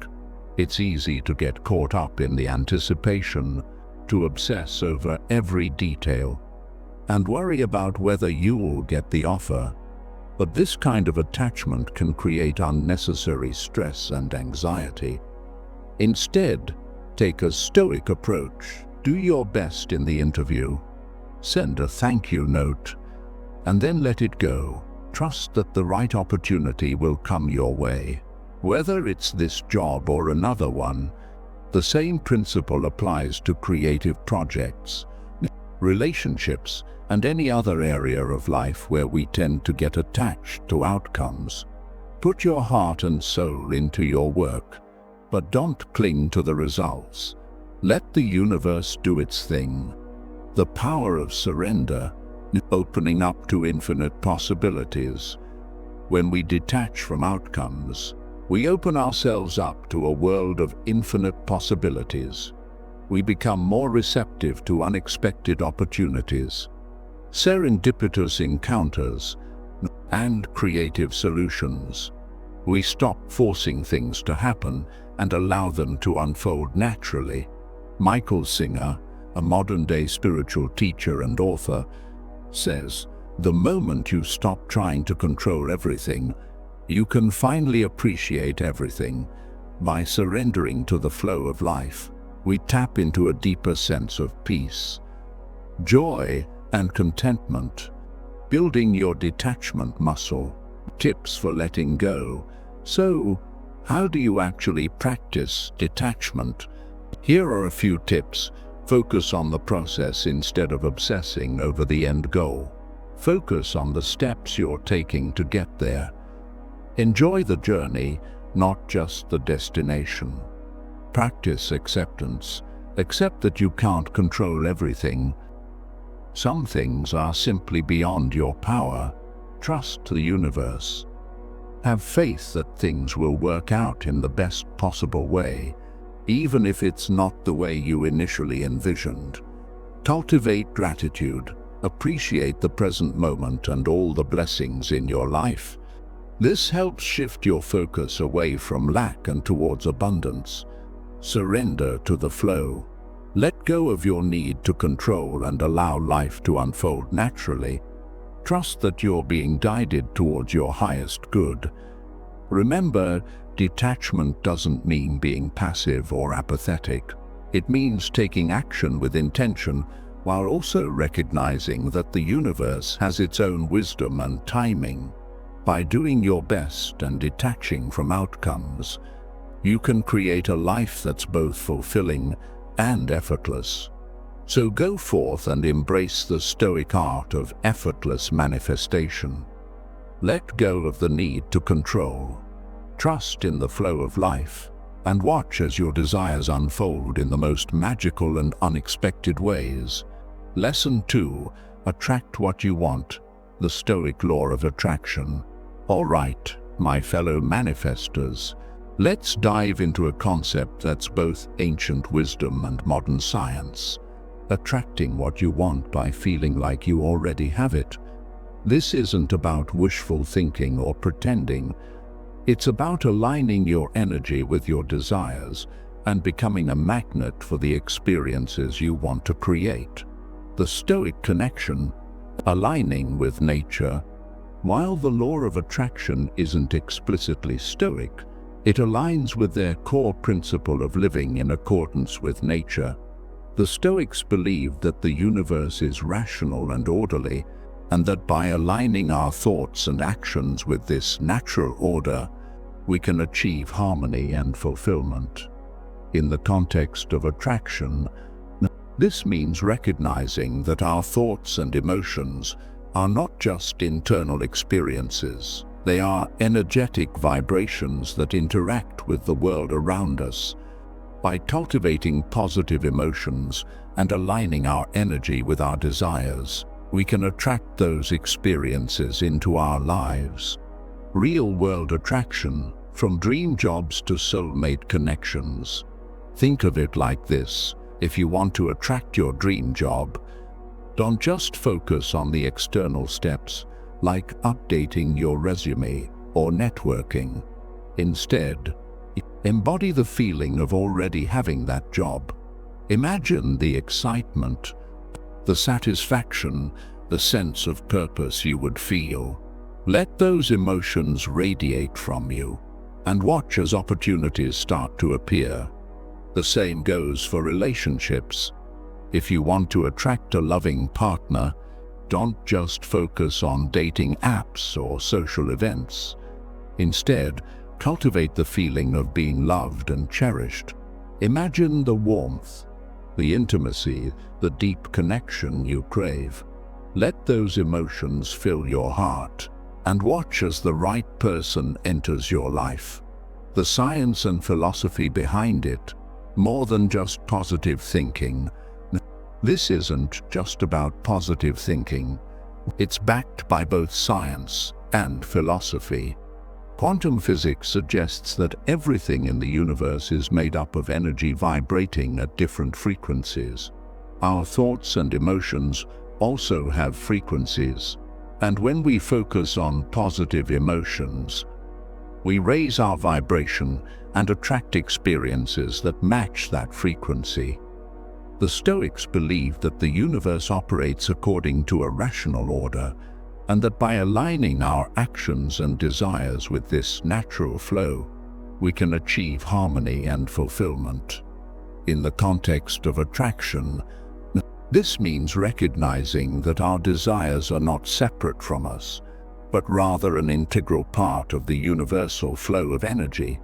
It's easy to get caught up in the anticipation, to obsess over every detail, and worry about whether you'll get the offer. But this kind of attachment can create unnecessary stress and anxiety. Instead, take a Stoic approach. Do your best in the interview. Send a thank you note, and then let it go. Trust that the right opportunity will come your way. Whether it's this job or another one, the same principle applies to creative projects, relationships, and any other area of life where we tend to get attached to outcomes. Put your heart and soul into your work, but don't cling to the results. Let the universe do its thing. The power of surrender, opening up to infinite possibilities. When we detach from outcomes, we open ourselves up to a world of infinite possibilities. We become more receptive to unexpected opportunities, serendipitous encounters, and creative solutions. We stop forcing things to happen and allow them to unfold naturally. Michael Singer, a modern-day spiritual teacher and author, says, "The moment you stop trying to control everything, you can finally appreciate everything. By surrendering to the flow of life, we tap into a deeper sense of peace, joy, and contentment." Building your detachment muscle. Tips for letting go. So, how do you actually practice detachment? Here are a few tips. Focus on the process instead of obsessing over the end goal. Focus on the steps you're taking to get there. Enjoy the journey, not just the destination. Practice acceptance. Accept that you can't control everything. Some things are simply beyond your power. Trust the universe. Have faith that things will work out in the best possible way, even if it's not the way you initially envisioned. Cultivate gratitude. Appreciate the present moment and all the blessings in your life. This helps shift your focus away from lack and towards abundance. Surrender to the flow. Let go of your need to control and allow life to unfold naturally. Trust that you're being guided towards your highest good. Remember, detachment doesn't mean being passive or apathetic. It means taking action with intention while also recognizing that the universe has its own wisdom and timing. By doing your best and detaching from outcomes, you can create a life that's both fulfilling and effortless. So go forth and embrace the Stoic art of effortless manifestation. Let go of the need to control. Trust in the flow of life, and watch as your desires unfold in the most magical and unexpected ways. Lesson 2. Attract what you want. The Stoic law of attraction. All right, my fellow manifestors, let's dive into a concept that's both ancient wisdom and modern science. Attracting what you want by feeling like you already have it. This isn't about wishful thinking or pretending. It's about aligning your energy with your desires and becoming a magnet for the experiences you want to create. The Stoic connection, aligning with nature. While the law of attraction isn't explicitly Stoic, it aligns with their core principle of living in accordance with nature. The Stoics believed that the universe is rational and orderly, and that by aligning our thoughts and actions with this natural order, we can achieve harmony and fulfillment. In the context of attraction, this means recognizing that our thoughts and emotions are not just internal experiences. They are energetic vibrations that interact with the world around us. By cultivating positive emotions and aligning our energy with our desires, we can attract those experiences into our lives. Real-world attraction, from dream jobs to soulmate connections. Think of it like this: if you want to attract your dream job, don't just focus on the external steps, like updating your resume or networking. Instead, embody the feeling of already having that job. Imagine the excitement, the satisfaction, the sense of purpose you would feel. Let those emotions radiate from you, and watch as opportunities start to appear. The same goes for relationships. If you want to attract a loving partner, don't just focus on dating apps or social events. Instead, cultivate the feeling of being loved and cherished. Imagine the warmth, the intimacy, the deep connection you crave. Let those emotions fill your heart, and watch as the right person enters your life. The science and philosophy behind it, more than just positive thinking. This isn't just about positive thinking. It's backed by both science and philosophy. Quantum physics suggests that everything in the universe is made up of energy vibrating at different frequencies. Our thoughts and emotions also have frequencies, and when we focus on positive emotions, we raise our vibration and attract experiences that match that frequency. The Stoics believed that the universe operates according to a rational order, and that by aligning our actions and desires with this natural flow, we can achieve harmony and fulfillment. In the context of attraction, this means recognizing that our desires are not separate from us, but rather an integral part of the universal flow of energy.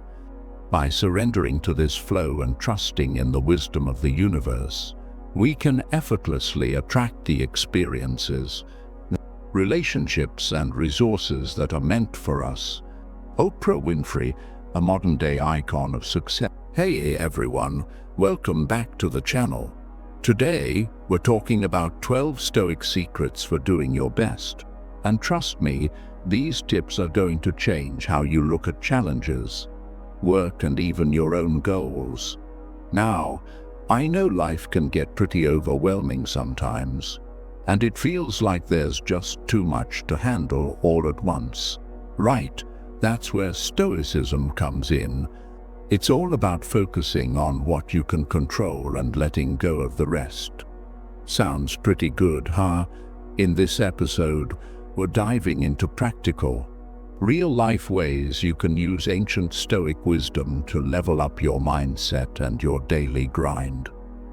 By surrendering to this flow and trusting in the wisdom of the universe, we can effortlessly attract the experiences, relationships, and resources that are meant for us. Oprah Winfrey, a modern-day icon of success. Hey everyone, welcome back to the channel. Today, we're talking about 12 Stoic secrets for doing your best. And trust me, these tips are going to change how you look at challenges, work, and even your own goals. Now, I know life can get pretty overwhelming sometimes, and it feels like there's just too much to handle all at once. Right, that's where Stoicism comes in. It's all about focusing on what you can control and letting go of the rest. Sounds pretty good, huh? In this episode, we're diving into practical, real-life ways you can use ancient Stoic wisdom to level up your mindset and your daily grind.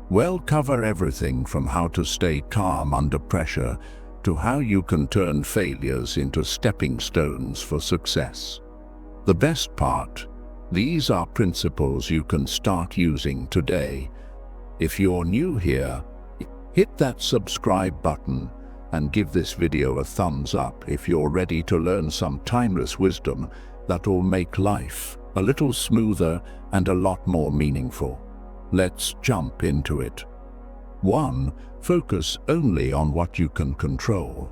We'll cover everything from how to stay calm under pressure to how you can turn failures into stepping stones for success. The best part, these are principles you can start using today. If you're new here, hit that subscribe button and give this video a thumbs up if you're ready to learn some timeless wisdom that'll make life a little smoother and a lot more meaningful. Let's jump into it. 1. Focus only on what you can control.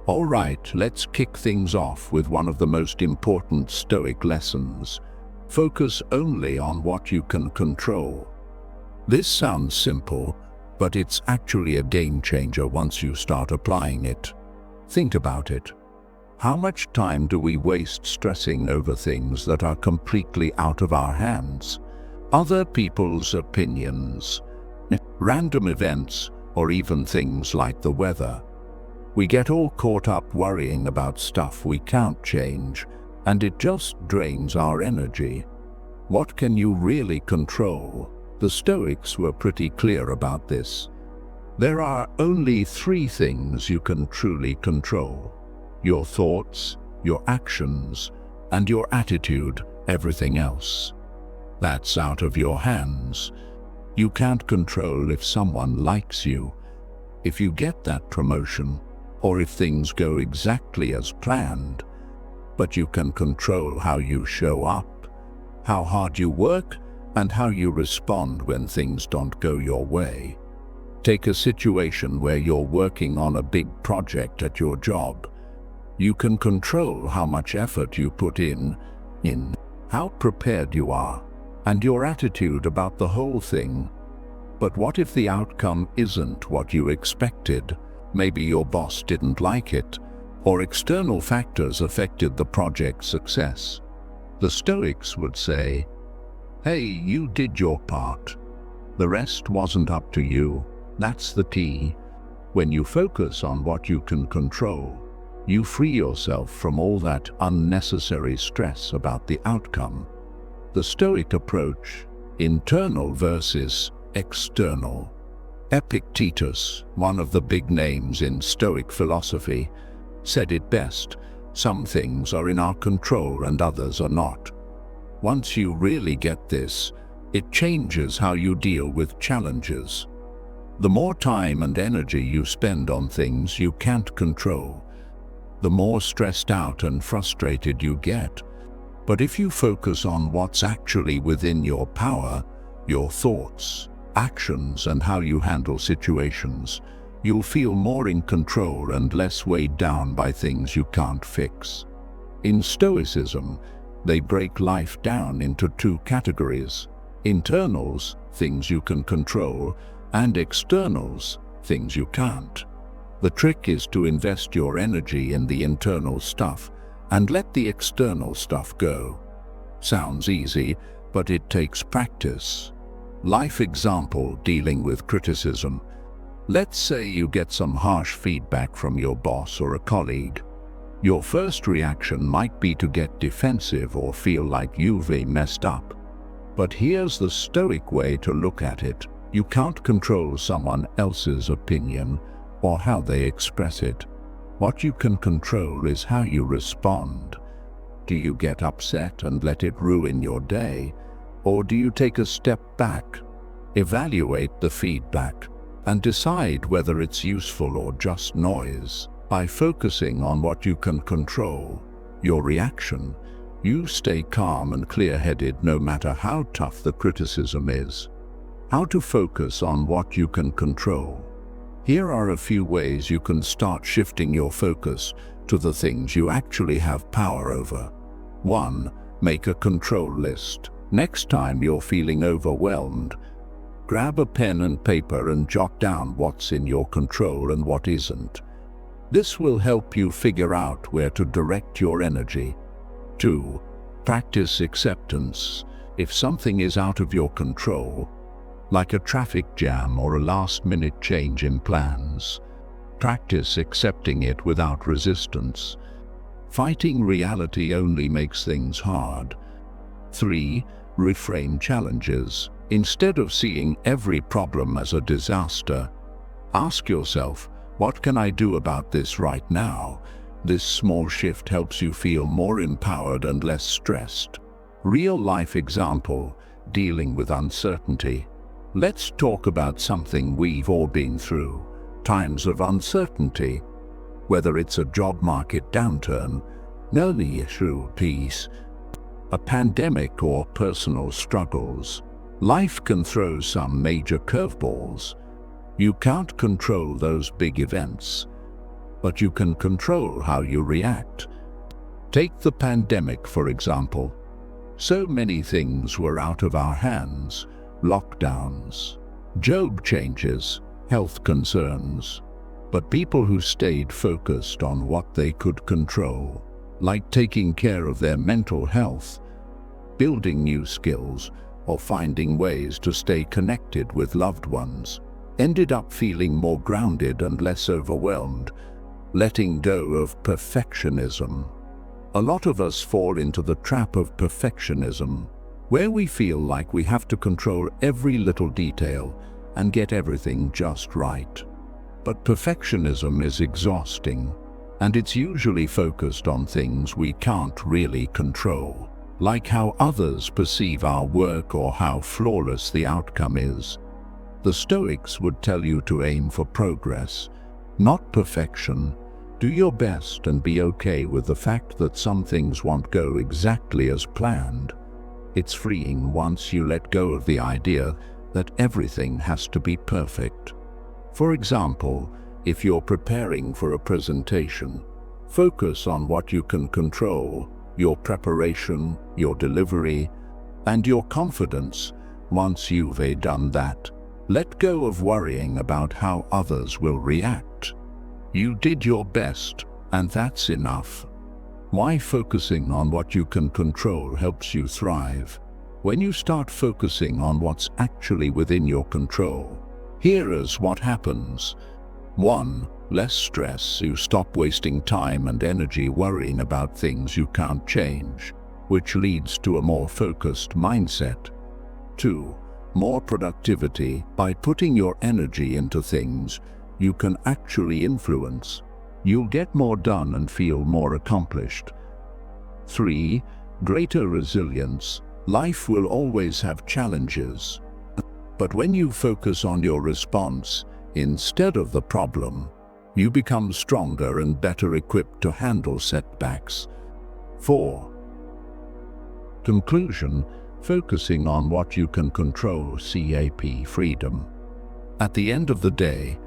All right, let's kick things off with one of the most important Stoic lessons. Focus only on what you can control. This sounds simple, but it's actually a game changer once you start applying it. Think about it. How much time do we waste stressing over things that are completely out of our hands? Other people's opinions, random events, or even things like the weather. We get all caught up worrying about stuff we can't change, and it just drains our energy. What can you really control? The Stoics were pretty clear about this. There are only three things you can truly control: your thoughts, your actions, and your attitude. Everything else, that's out of your hands. You can't control if someone likes you, if you get that promotion, or if things go exactly as planned. But you can control how you show up, how hard you work, and how you respond when things don't go your way. Take a situation where you're working on a big project at your job. You can control how much effort you put in how prepared you are, and your attitude about the whole thing. But what if the outcome isn't what you expected? Maybe your boss didn't like it, or external factors affected the project's success. The Stoics would say, "Hey, you did your part. The rest wasn't up to you." That's the key. When you focus on what you can control, you free yourself from all that unnecessary stress about the outcome. The Stoic approach: internal versus external. Epictetus, one of the big names in Stoic philosophy, said it best: some things are in our control and others are not. Once you really get this, it changes how you deal with challenges. The more time and energy you spend on things you can't control, the more stressed out and frustrated you get. But if you focus on what's actually within your power, your thoughts, actions, and how you handle situations, you'll feel more in control and less weighed down by things you can't fix. In Stoicism, they break life down into two categories: internals, things you can control, and externals, things you can't. The trick is to invest your energy in the internal stuff and let the external stuff go. Sounds easy, but it takes practice. Life example: dealing with criticism. Let's say you get some harsh feedback from your boss or a colleague. Your first reaction might be to get defensive or feel like you've messed up. But here's the Stoic way to look at it: you can't control someone else's opinion or how they express it. What you can control is how you respond. Do you get upset and let it ruin your day? Or do you take a step back, evaluate the feedback, and decide whether it's useful or just noise? By focusing on what you can control, your reaction, you stay calm and clear-headed no matter how tough the criticism is. How to focus on what you can control. Here are a few ways you can start shifting your focus to the things you actually have power over. 1. Make a control list. Next time you're feeling overwhelmed, grab a pen and paper and jot down what's in your control and what isn't. This will help you figure out where to direct your energy. 2. Practice acceptance. If something is out of your control, like a traffic jam or a last-minute change in plans, practice accepting it without resistance. Fighting reality only makes things hard. 3. Reframe challenges. Instead of seeing every problem as a disaster, ask yourself, what can I do about this right now? This small shift helps you feel more empowered and less stressed. Real-life example: dealing with uncertainty. Let's talk about something we've all been through: times of uncertainty. Whether it's a job market downturn, early issue piece, a pandemic, or personal struggles, life can throw some major curveballs. You can't control those big events, but you can control how you react. Take the pandemic, for example. So many things were out of our hands: lockdowns, job changes, health concerns. But people who stayed focused on what they could control, like taking care of their mental health, building new skills, or finding ways to stay connected with loved ones, ended up feeling more grounded and less overwhelmed, letting go of perfectionism. A lot of us fall into the trap of perfectionism, where we feel like we have to control every little detail and get everything just right. But perfectionism is exhausting, and it's usually focused on things we can't really control, like how others perceive our work or how flawless the outcome is. The Stoics would tell you to aim for progress, not perfection. Do your best and be okay with the fact that some things won't go exactly as planned. It's freeing once you let go of the idea that everything has to be perfect. For example, if you're preparing for a presentation, focus on what you can control: your preparation, your delivery, and your confidence. Once you've done that, let go of worrying about how others will react. You did your best, and that's enough. Why focusing on what you can control helps you thrive? When you start focusing on what's actually within your control, here is what happens. 1. Less stress. You stop wasting time and energy worrying about things you can't change, which leads to a more focused mindset. 2. More productivity. By putting your energy into things you can actually influence, you'll get more done and feel more accomplished. 3. Greater resilience. Life will always have challenges, but when you focus on your response instead of the problem, you become stronger and better equipped to handle setbacks. 4. Conclusion. Focusing on what you can control. CAP freedom. At the end of the day,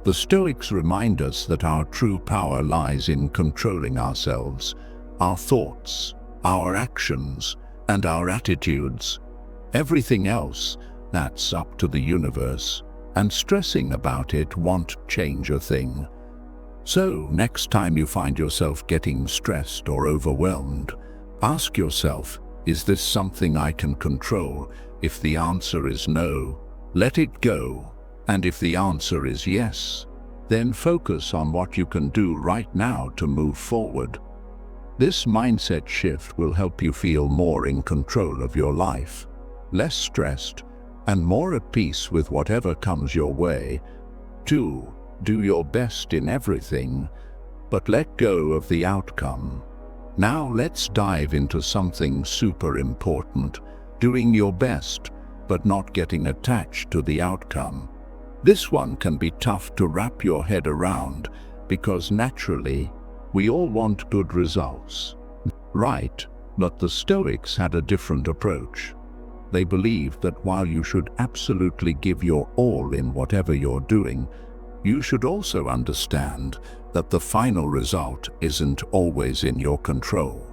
the Stoics remind us that our true power lies in controlling ourselves, our thoughts, our actions, and our attitudes. Everything else, that's up to the universe, and stressing about it won't change a thing. So, next time you find yourself getting stressed or overwhelmed, ask yourself, is this something I can control? If the answer is no, let it go. And if the answer is yes, then focus on what you can do right now to move forward. This mindset shift will help you feel more in control of your life, less stressed, and more at peace with whatever comes your way. 2. Do your best in everything, but let go of the outcome. Now let's dive into something super important: doing your best, but not getting attached to the outcome. This one can be tough to wrap your head around, because naturally, we all want good results. Right, but the Stoics had a different approach. They believed that while you should absolutely give your all in whatever you're doing, you should also understand that the final result isn't always in your control.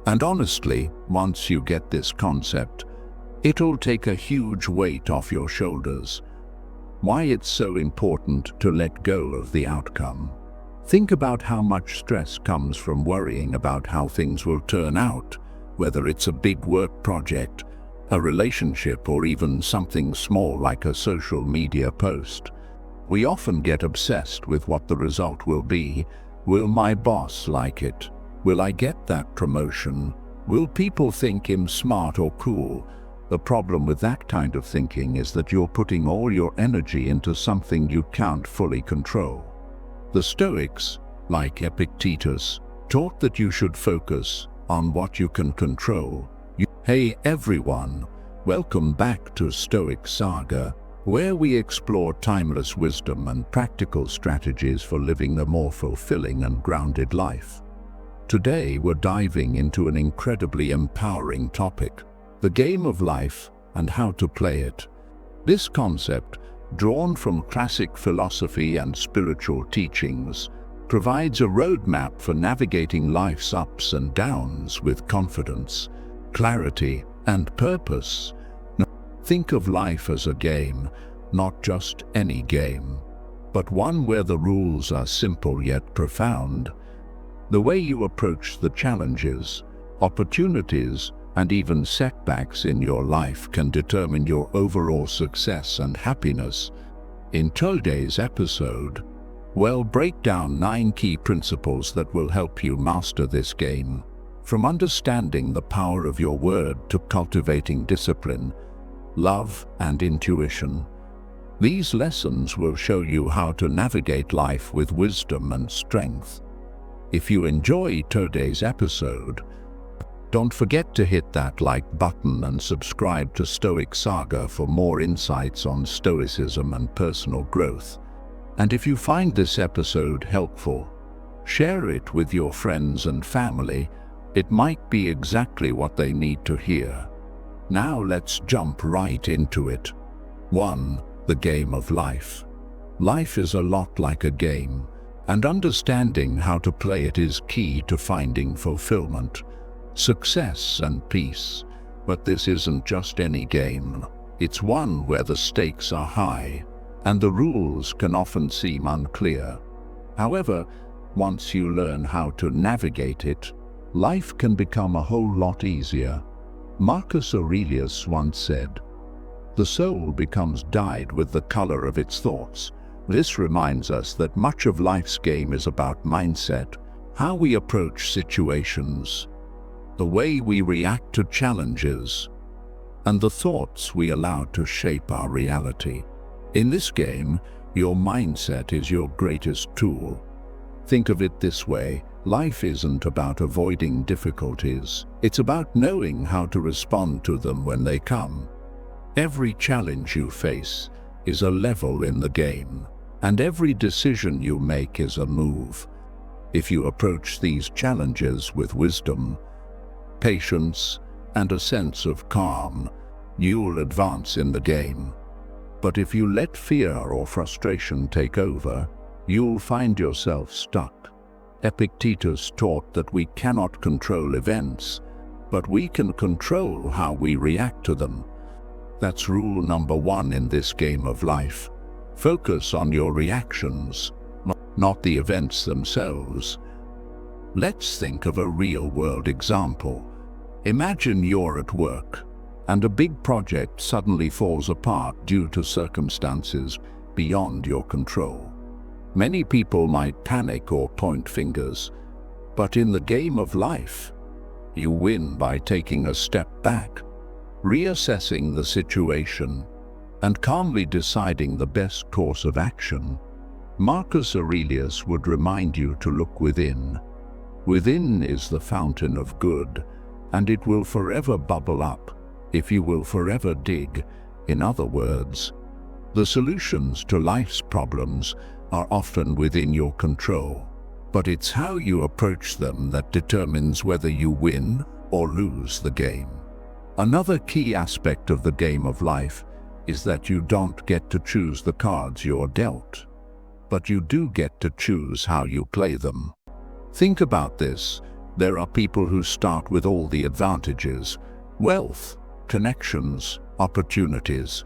And honestly, once you get this concept, it'll take a huge weight off your shoulders. Why it's so important to let go of the outcome. Think about how much stress comes from worrying about how things will turn out, whether it's a big work project, a relationship, or even something small like a social media post. We often get obsessed with what the result will be. Will my boss like it? Will I get that promotion? Will people think I'm smart or cool? The problem with that kind of thinking is that you're putting all your energy into something you can't fully control. The Stoics, like Epictetus, taught that you should focus on what you can control. Hey everyone, welcome back to Stoic Saga, where we explore timeless wisdom and practical strategies for living a more fulfilling and grounded life. Today we're diving into an incredibly empowering topic: the game of life and how to play it. This concept, drawn from classic philosophy and spiritual teachings, provides a roadmap for navigating life's ups and downs with confidence, clarity, and purpose. Think of life as a game, not just any game, but one where the rules are simple yet profound. The way you approach the challenges, opportunities, and even setbacks in your life can determine your overall success and happiness. In today's episode, we'll break down 9 key principles that will help you master this game. From understanding the power of your word to cultivating discipline, love, and intuition. These lessons will show you how to navigate life with wisdom and strength. If you enjoyed today's episode, don't forget to hit that like button and subscribe to Stoic Saga for more insights on Stoicism and personal growth. And if you find this episode helpful, share it with your friends and family. It might be exactly what they need to hear. Now let's jump right into it. 1. The game of life. Life is a lot like a game, and understanding how to play it is key to finding fulfillment, success, and peace. But this isn't just any game. It's one where the stakes are high, and the rules can often seem unclear. However, once you learn how to navigate it, life can become a whole lot easier. Marcus Aurelius once said, "The soul becomes dyed with the color of its thoughts." This reminds us that much of life's game is about mindset, how we approach situations, the way we react to challenges, and the thoughts we allow to shape our reality. In this game, your mindset is your greatest tool. Think of it this way: life isn't about avoiding difficulties. It's about knowing how to respond to them when they come. Every challenge you face is a level in the game, and every decision you make is a move. If you approach these challenges with wisdom, patience, and a sense of calm, you'll advance in the game. But if you let fear or frustration take over, you'll find yourself stuck. Epictetus taught that we cannot control events, but we can control how we react to them. That's rule number 1 in this game of life. Focus on your reactions, not the events themselves. Let's think of a real-world example. Imagine you're at work, and a big project suddenly falls apart due to circumstances beyond your control. Many people might panic or point fingers, but in the game of life, you win by taking a step back, reassessing the situation, and calmly deciding the best course of action. Marcus Aurelius would remind you to look within. Within is the fountain of good, and it will forever bubble up if you will forever dig. In other words, the solutions to life's problems are often within your control, but it's how you approach them that determines whether you win or lose the game. Another key aspect of the game of life is that you don't get to choose the cards you're dealt, but you do get to choose how you play them. Think about this. There are people who start with all the advantages, wealth, connections, opportunities,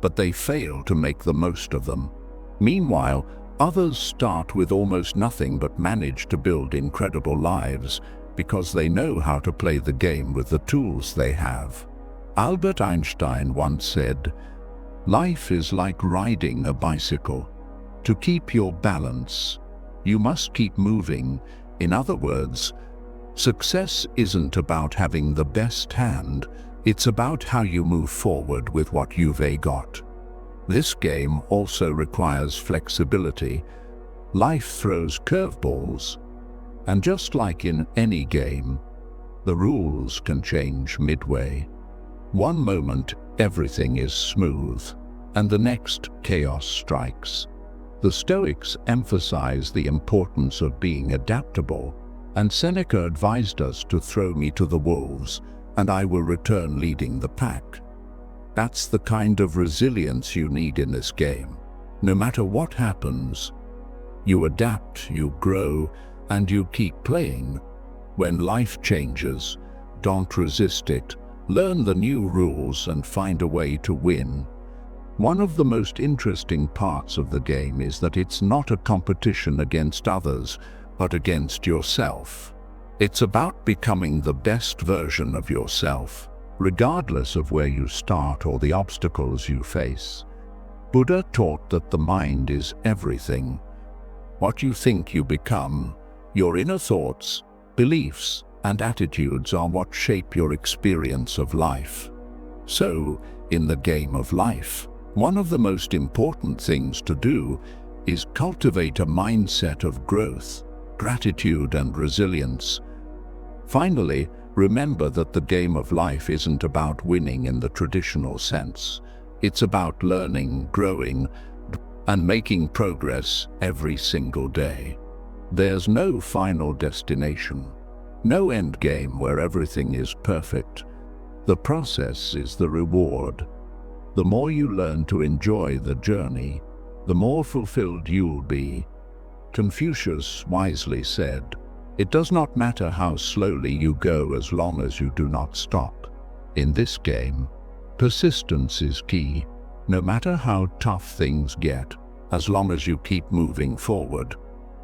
but they fail to make the most of them. Meanwhile, others start with almost nothing but manage to build incredible lives because they know how to play the game with the tools they have. Albert Einstein once said, "Life is like riding a bicycle. To keep your balance, you must keep moving." In other words, success isn't about having the best hand, it's about how you move forward with what you've got. This game also requires flexibility. Life throws curveballs, and just like in any game, the rules can change midway. One moment, everything is smooth, and the next, chaos strikes. The Stoics emphasize the importance of being adaptable, and Seneca advised us to throw me to the wolves, and I will return leading the pack. That's the kind of resilience you need in this game. No matter what happens, you adapt, you grow, and you keep playing. When life changes, don't resist it. Learn the new rules and find a way to win. One of the most interesting parts of the game is that it's not a competition against others, but against yourself. It's about becoming the best version of yourself, regardless of where you start or the obstacles you face. Buddha taught that the mind is everything. What you think you become, your inner thoughts, beliefs, and attitudes are what shape your experience of life. So, in the game of life, One of the most important things to do is cultivate a mindset of growth, gratitude, and resilience. Finally, remember that the game of life isn't about winning in the traditional sense. It's about learning, growing, and making progress every single day. There's no final destination, no end game where everything is perfect. The process is the reward. The more you learn to enjoy the journey, the more fulfilled you'll be. Confucius wisely said, "It does not matter how slowly you go as long as you do not stop." In this game, persistence is key. No matter how tough things get, as long as you keep moving forward,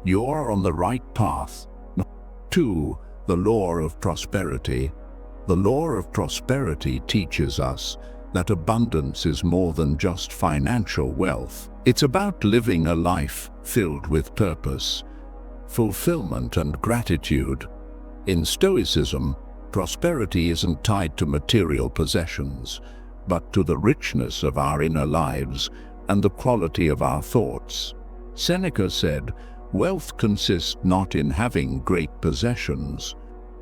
you're on the right path. 2. The law of prosperity. The law of prosperity teaches us that abundance is more than just financial wealth. It's about living a life filled with purpose, fulfillment, and gratitude. In Stoicism, prosperity isn't tied to material possessions, but to the richness of our inner lives and the quality of our thoughts. Seneca said, "Wealth consists not in having great possessions,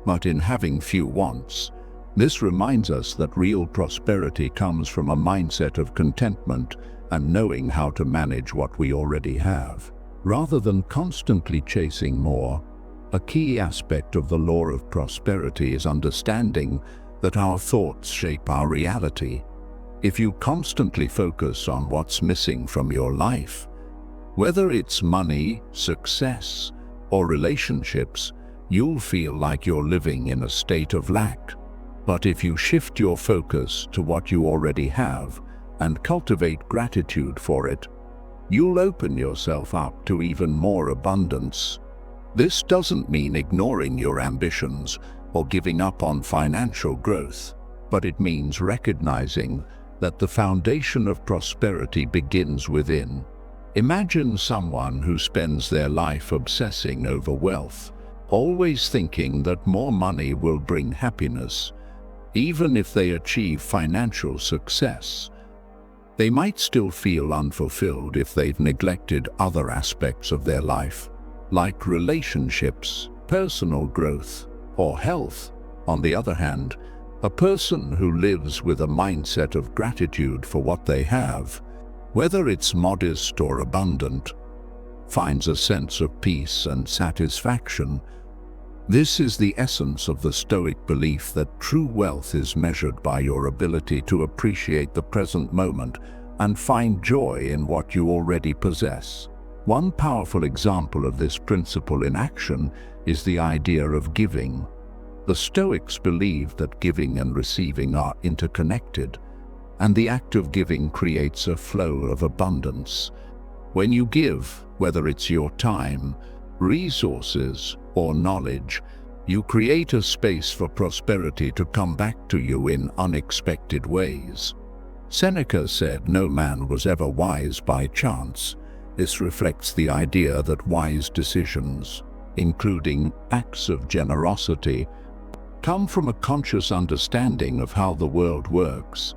but in having few wants." This reminds us that real prosperity comes from a mindset of contentment and knowing how to manage what we already have, rather than constantly chasing more. A key aspect of the law of prosperity is understanding that our thoughts shape our reality. If you constantly focus on what's missing from your life, whether it's money, success, or relationships, you'll feel like you're living in a state of lack. But if you shift your focus to what you already have and cultivate gratitude for it, you'll open yourself up to even more abundance. This doesn't mean ignoring your ambitions or giving up on financial growth, but it means recognizing that the foundation of prosperity begins within. Imagine someone who spends their life obsessing over wealth, always thinking that more money will bring happiness. Even if they achieve financial success, they might still feel unfulfilled if they've neglected other aspects of their life, like relationships, personal growth, or health. On the other hand, a person who lives with a mindset of gratitude for what they have, whether it's modest or abundant, finds a sense of peace and satisfaction. This is the essence of the Stoic belief that true wealth is measured by your ability to appreciate the present moment and find joy in what you already possess. One powerful example of this principle in action is the idea of giving. The Stoics believe that giving and receiving are interconnected, and the act of giving creates a flow of abundance. When you give, whether it's your time, resources, or knowledge, you create a space for prosperity to come back to you in unexpected ways. Seneca said, "No man was ever wise by chance." This reflects the idea that wise decisions, including acts of generosity, come from a conscious understanding of how the world works,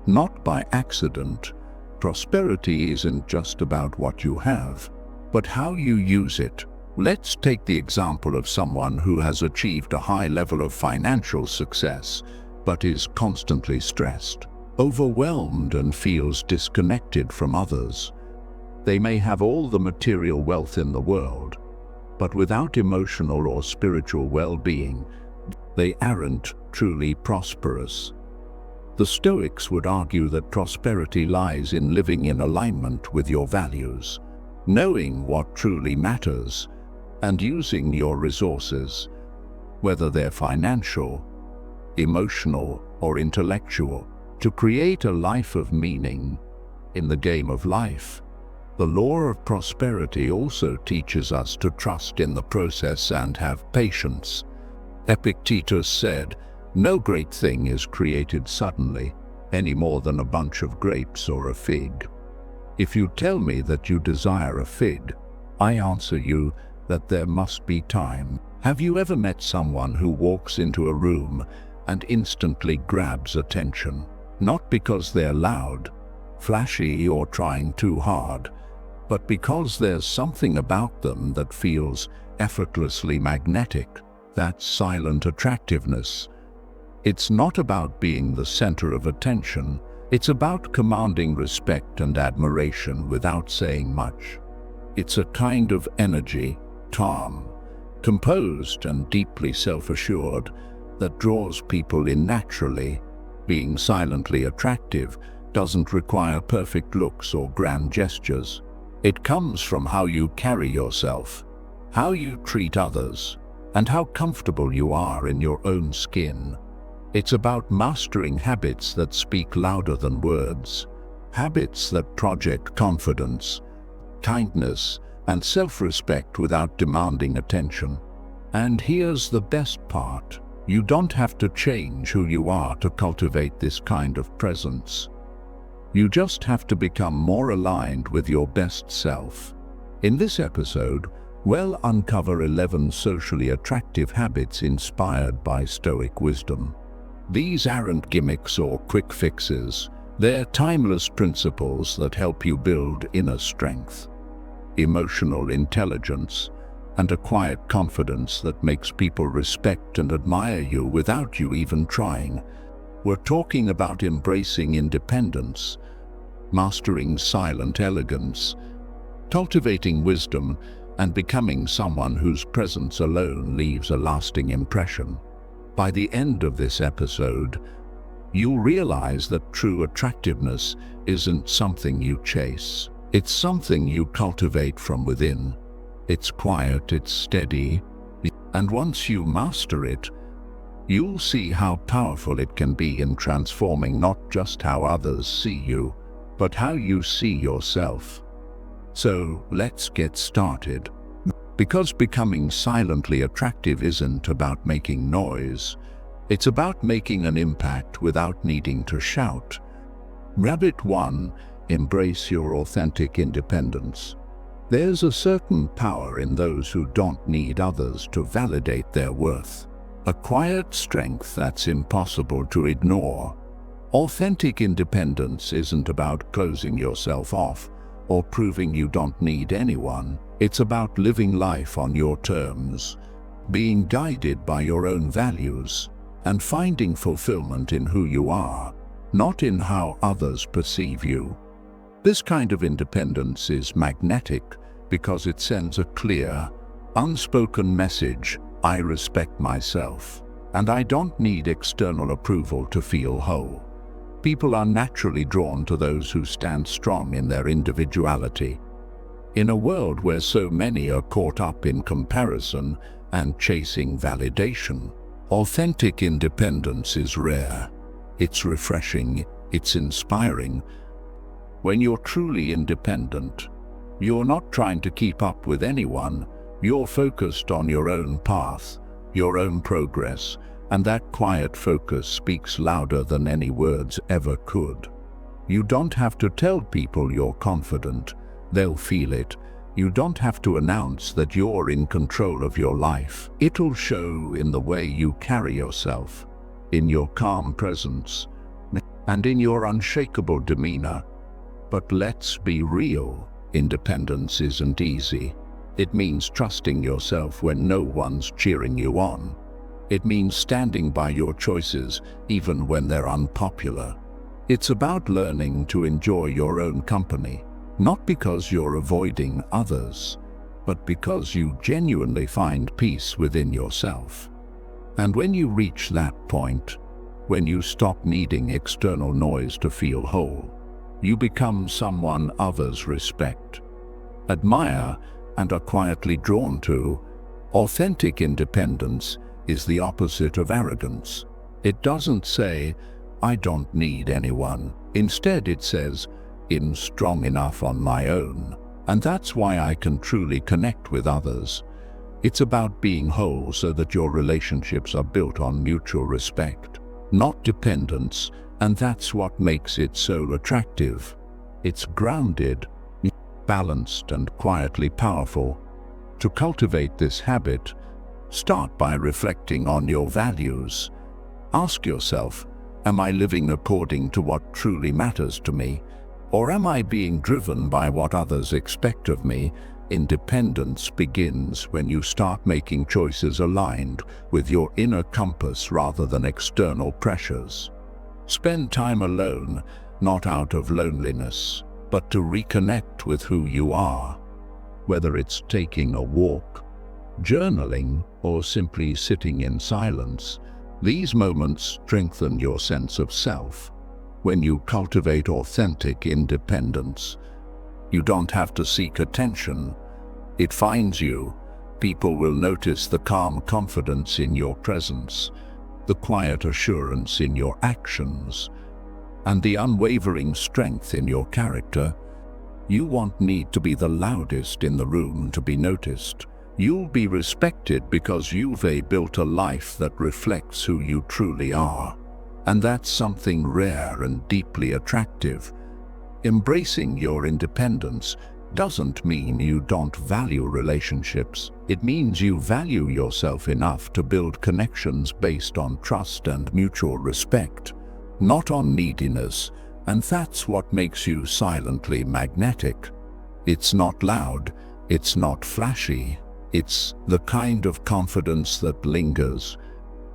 not by accident. Prosperity isn't just about what you have, but how you use it. Let's take the example of someone who has achieved a high level of financial success, but is constantly stressed, overwhelmed, and feels disconnected from others. They may have all the material wealth in the world, but without emotional or spiritual well-being, they aren't truly prosperous. The Stoics would argue that prosperity lies in living in alignment with your values, knowing what truly matters, and using your resources, whether they're financial, emotional, or intellectual, to create a life of meaning. In the game of life, the law of prosperity also teaches us to trust in the process and have patience. Epictetus said, "No great thing is created suddenly, any more than a bunch of grapes or a fig. If you tell me that you desire a fig, I answer you that there must be time." Have you ever met someone who walks into a room and instantly grabs attention? Not because they're loud, flashy or trying too hard, but because there's something about them that feels effortlessly magnetic. That's silent attractiveness. It's not about being the center of attention. It's about commanding respect and admiration without saying much. It's a kind of energy, calm, composed and deeply self-assured, that draws people in naturally. Being silently attractive doesn't require perfect looks or grand gestures. It comes from how you carry yourself, how you treat others, and how comfortable you are in your own skin. It's about mastering habits that speak louder than words, habits that project confidence, kindness, and self-respect without demanding attention. And here's the best part. You don't have to change who you are to cultivate this kind of presence. You just have to become more aligned with your best self. In this episode, we'll uncover 11 socially attractive habits inspired by Stoic wisdom. These aren't gimmicks or quick fixes. They're timeless principles that help you build inner strength, emotional intelligence, and a quiet confidence that makes people respect and admire you without you even trying. We're talking about embracing independence, mastering silent elegance, cultivating wisdom, and becoming someone whose presence alone leaves a lasting impression. By the end of this episode, you'll realize that true attractiveness isn't something you chase. It's something you cultivate from within. It's quiet, it's steady, and once you master it, you'll see how powerful it can be in transforming not just how others see you, but how you see yourself. So let's get started. Because becoming silently attractive isn't about making noise, it's about making an impact without needing to shout. Habit 1. Embrace your authentic independence. There's a certain power in those who don't need others to validate their worth. A quiet strength that's impossible to ignore. Authentic independence isn't about closing yourself off or proving you don't need anyone. It's about living life on your terms, being guided by your own values, and finding fulfillment in who you are, not in how others perceive you. This kind of independence is magnetic because it sends a clear, unspoken message: I respect myself, and I don't need external approval to feel whole. People are naturally drawn to those who stand strong in their individuality. In a world where so many are caught up in comparison and chasing validation, authentic independence is rare. It's refreshing, it's inspiring. When you're truly independent, you're not trying to keep up with anyone. You're focused on your own path, your own progress, and that quiet focus speaks louder than any words ever could. You don't have to tell people you're confident. They'll feel it. You don't have to announce that you're in control of your life. It'll show in the way you carry yourself, in your calm presence, and in your unshakable demeanor. But let's be real, independence isn't easy. It means trusting yourself when no one's cheering you on. It means standing by your choices even when they're unpopular. It's about learning to enjoy your own company, not because you're avoiding others, but because you genuinely find peace within yourself. And when you reach that point, when you stop needing external noise to feel whole, you become someone others respect, admire, and are quietly drawn to. Authentic independence is the opposite of arrogance. It doesn't say, I don't need anyone. Instead, it says, I'm strong enough on my own, and that's why I can truly connect with others. It's about being whole so that your relationships are built on mutual respect, not dependence, and that's what makes it so attractive. It's grounded, balanced, and quietly powerful. To cultivate this habit, start by reflecting on your values. Ask yourself, am I living according to what truly matters to me? Or am I being driven by what others expect of me? Independence begins when you start making choices aligned with your inner compass rather than external pressures. Spend time alone, not out of loneliness, but to reconnect with who you are. Whether it's taking a walk, journaling, or simply sitting in silence, these moments strengthen your sense of self. When you cultivate authentic independence, you don't have to seek attention. It finds you. People will notice the calm confidence in your presence, the quiet assurance in your actions, and the unwavering strength in your character. You won't need to be the loudest in the room to be noticed. You'll be respected because you've built a life that reflects who you truly are. And that's something rare and deeply attractive. Embracing your independence doesn't mean you don't value relationships. It means you value yourself enough to build connections based on trust and mutual respect, not on neediness, and that's what makes you silently magnetic. It's not loud, it's not flashy, it's the kind of confidence that lingers,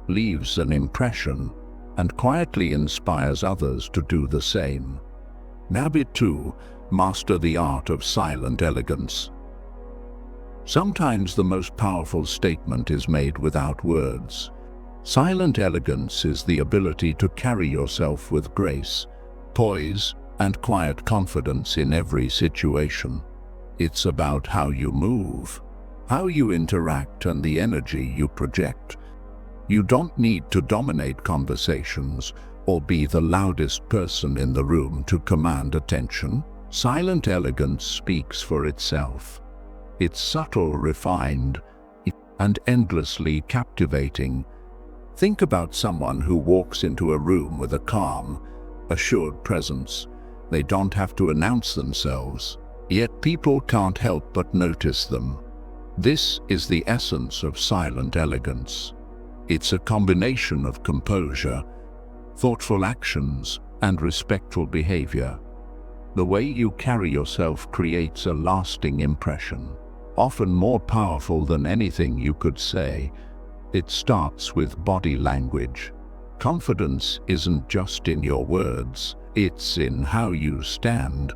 leaves an impression, and quietly inspires others to do the same. Habit 2. Master the art of silent elegance. Sometimes the most powerful statement is made without words. Silent elegance is the ability to carry yourself with grace, poise, and quiet confidence in every situation. It's about how you move, how you interact, and the energy you project. You don't need to dominate conversations or be the loudest person in the room to command attention. Silent elegance speaks for itself. It's subtle, refined, and endlessly captivating. Think about someone who walks into a room with a calm, assured presence. They don't have to announce themselves, yet people can't help but notice them. This is the essence of silent elegance. It's a combination of composure, thoughtful actions, and respectful behavior. The way you carry yourself creates a lasting impression, often more powerful than anything you could say. It starts with body language. Confidence isn't just in your words, it's in how you stand,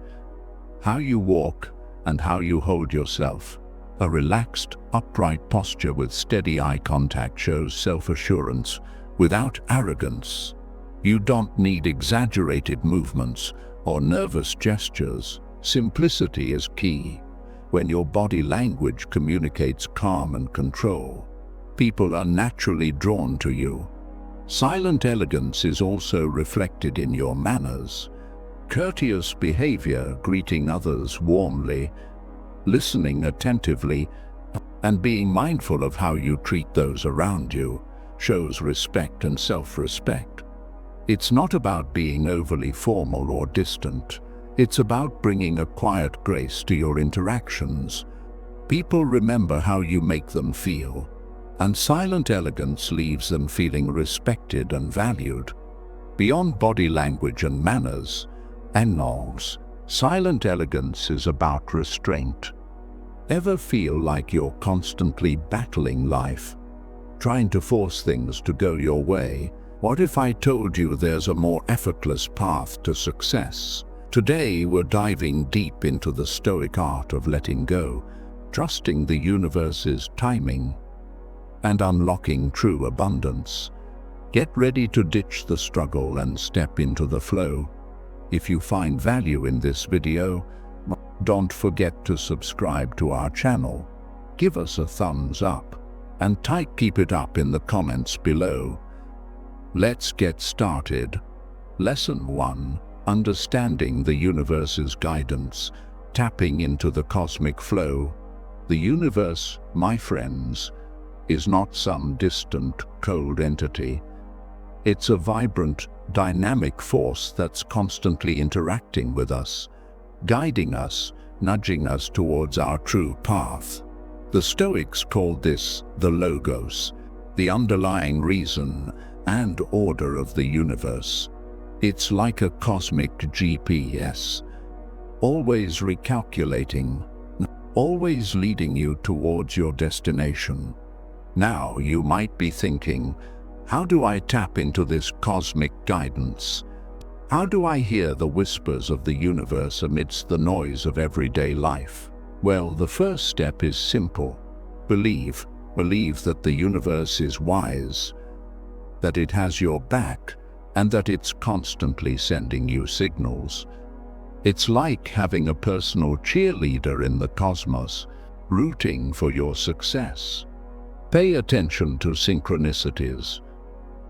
how you walk, and how you hold yourself. A relaxed, upright posture with steady eye contact shows self-assurance without arrogance. You don't need exaggerated movements or nervous gestures. Simplicity is key. When your body language communicates calm and control, people are naturally drawn to you. Silent elegance is also reflected in your manners. Courteous behavior, greeting others warmly, listening attentively, and being mindful of how you treat those around you, shows respect and self-respect. It's not about being overly formal or distant. It's about bringing a quiet grace to your interactions. People remember how you make them feel, and silent elegance leaves them feeling respected and valued. Beyond body language and manners, silent elegance is about restraint. Ever feel like you're constantly battling life, trying to force things to go your way? What if I told you there's a more effortless path to success? Today we're diving deep into the Stoic art of letting go, trusting the universe's timing, and unlocking true abundance. Get ready to ditch the struggle and step into the flow. If you find value in this video, don't forget to subscribe to our channel. Give us a thumbs up, and keep it up in the comments below. Let's get started. Lesson 1. Understanding the universe's guidance. Tapping into the cosmic flow. The universe, my friends, is not some distant, cold entity. It's a vibrant, dynamic force that's constantly interacting with us, guiding us, nudging us towards our true path. The Stoics called this the Logos, the underlying reason and order of the universe. It's like a cosmic GPS, always recalculating, always leading you towards your destination. Now you might be thinking, how do I tap into this cosmic guidance? How do I hear the whispers of the universe amidst the noise of everyday life? Well, the first step is simple. Believe that the universe is wise, that it has your back, and that it's constantly sending you signals. It's like having a personal cheerleader in the cosmos, rooting for your success. Pay attention to synchronicities.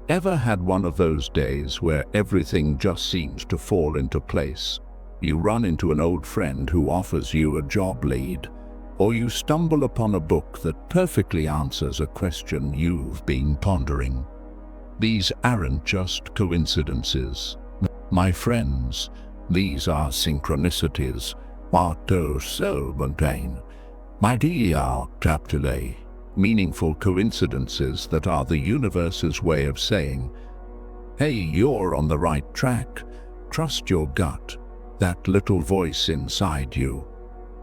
Ever had one of those days where everything just seems to fall into place? You run into an old friend who offers you a job lead, or you stumble upon a book that perfectly answers a question you've been pondering. These aren't just coincidences. My friends, these are synchronicities. My dear today. Meaningful coincidences that are the universe's way of saying, hey, you're on the right track. Trust your gut, that little voice inside you,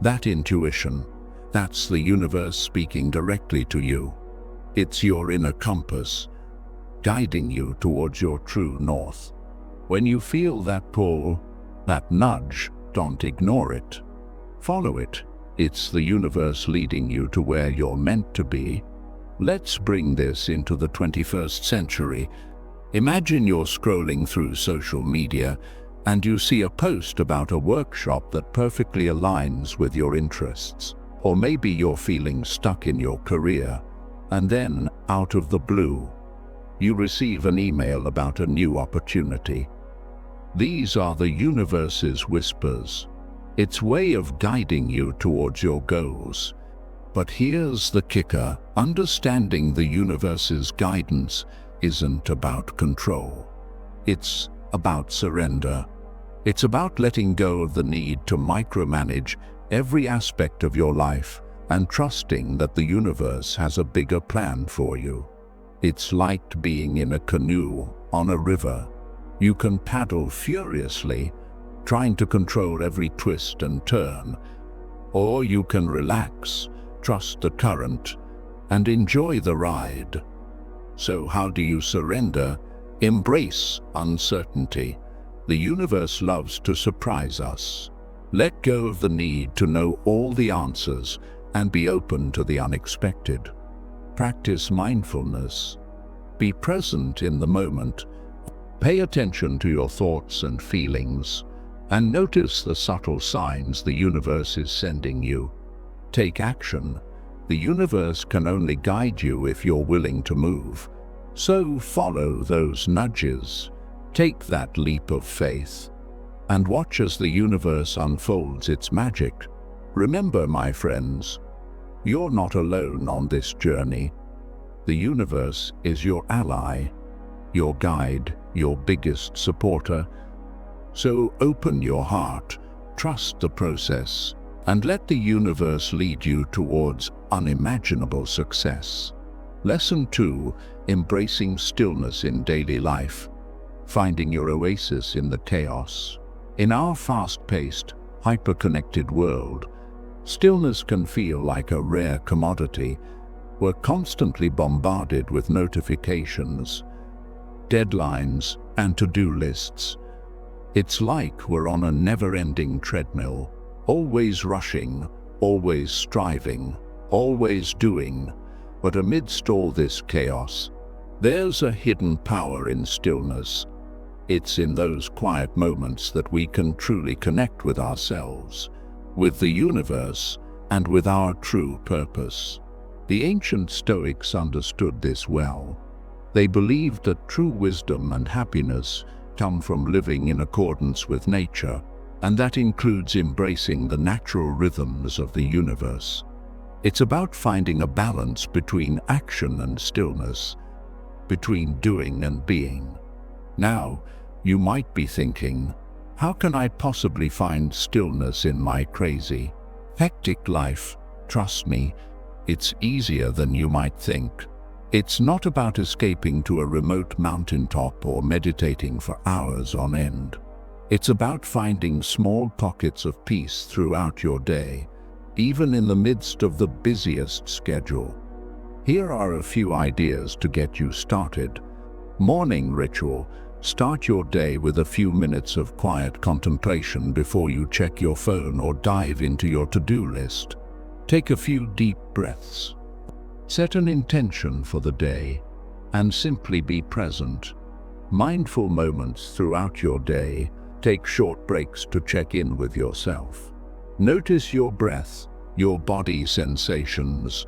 that intuition. That's the universe speaking directly to you. It's your inner compass, guiding you towards your true north. When you feel that pull, that nudge, don't ignore it. Follow it. It's the universe leading you to where you're meant to be. Let's bring this into the 21st century. Imagine you're scrolling through social media and you see a post about a workshop that perfectly aligns with your interests. Or maybe you're feeling stuck in your career, and then, out of the blue, you receive an email about a new opportunity. These are the universe's whispers. Its way of guiding you towards your goals. But here's the kicker: understanding the universe's guidance isn't about control. It's about surrender. It's about letting go of the need to micromanage every aspect of your life and trusting that the universe has a bigger plan for you. It's like being in a canoe on a river. You can paddle furiously, trying to control every twist and turn, or you can relax, trust the current, and enjoy the ride. So how do you surrender? Embrace uncertainty. The universe loves to surprise us. Let go of the need to know all the answers and be open to the unexpected. Practice mindfulness. Be present in the moment. Pay attention to your thoughts and feelings, and notice the subtle signs the universe is sending you. Take action. The universe can only guide you if you're willing to move. So follow those nudges. Take that leap of faith, and watch as the universe unfolds its magic. Remember, my friends, you're not alone on this journey. The universe is your ally, your guide, your biggest supporter. So open your heart, trust the process, and let the universe lead you towards unimaginable success. Lesson 2: Embracing stillness in daily life. Finding your oasis in the chaos. In our fast-paced, hyper-connected world, stillness can feel like a rare commodity. We're constantly bombarded with notifications, deadlines, and to-do lists. It's like we're on a never-ending treadmill, always rushing, always striving, always doing. But amidst all this chaos, there's a hidden power in stillness. It's in those quiet moments that we can truly connect with ourselves, with the universe, and with our true purpose. The ancient Stoics understood this well. They believed that true wisdom and happiness come from living in accordance with nature, and that includes embracing the natural rhythms of the universe. It's about finding a balance between action and stillness, between doing and being. Now, you might be thinking, how can I possibly find stillness in my crazy, hectic life? Trust me, it's easier than you might think. It's not about escaping to a remote mountaintop or meditating for hours on end. It's about finding small pockets of peace throughout your day, even in the midst of the busiest schedule. Here are a few ideas to get you started. Morning ritual. Start your day with a few minutes of quiet contemplation before you check your phone or dive into your to-do list. Take a few deep breaths. Set an intention for the day and simply be present. Mindful moments throughout your day. Take short breaks to check in with yourself. Notice your breath, your body sensations,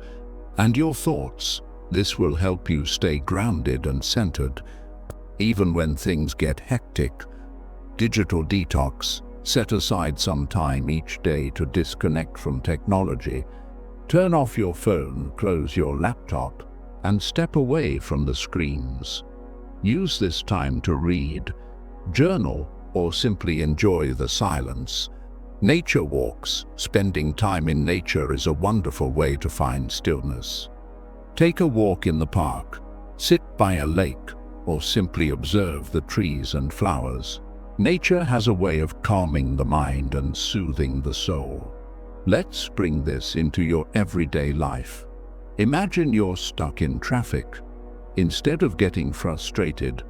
and your thoughts. This will help you stay grounded and centered, even when things get hectic. Digital detox. Set aside some time each day to disconnect from technology. Turn off your phone, close your laptop, and step away from the screens. Use this time to read, journal, or simply enjoy the silence. Nature walks. Spending time in nature is a wonderful way to find stillness. Take a walk in the park, sit by a lake, or simply observe the trees and flowers. Nature has a way of calming the mind and soothing the soul. Let's bring this into your everyday life. Imagine you're stuck in traffic. Instead of getting frustrated,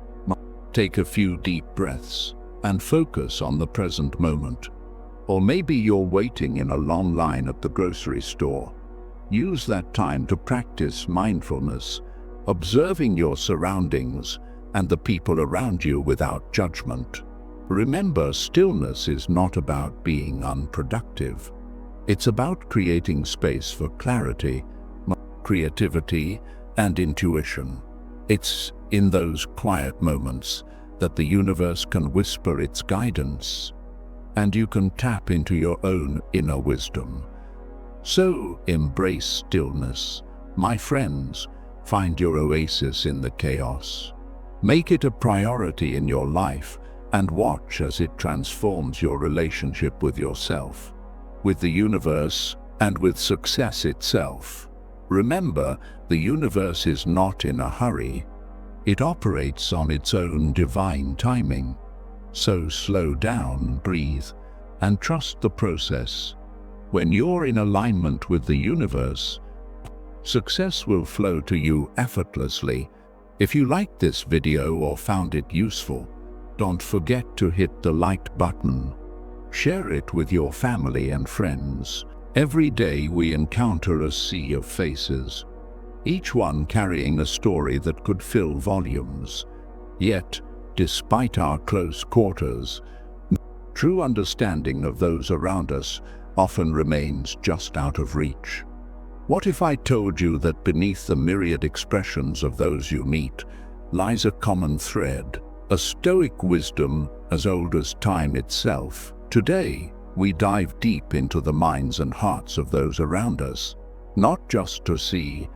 take a few deep breaths and focus on the present moment. Or maybe you're waiting in a long line at the grocery store. Use that time to practice mindfulness, observing your surroundings and the people around you without judgment. Remember, stillness is not about being unproductive. It's about creating space for clarity, creativity, and intuition. It's in those quiet moments that the universe can whisper its guidance, and you can tap into your own inner wisdom. So embrace stillness, my friends. Find your oasis in the chaos. Make it a priority in your life and watch as it transforms your relationship with yourself, with the universe, and with success itself. Remember, the universe is not in a hurry. It operates on its own divine timing. So slow down, breathe, and trust the process. When you're in alignment with the universe, success will flow to you effortlessly. If you liked this video or found it useful, don't forget to hit the like button. Share it with your family and friends. Every day we encounter a sea of faces, each one carrying a story that could fill volumes. Yet, despite our close quarters, true understanding of those around us often remains just out of reach. What if I told you that beneath the myriad expressions of those you meet lies a common thread, a stoic wisdom as old as time itself? Today, we dive deep into the minds and hearts of those around us, not just to see,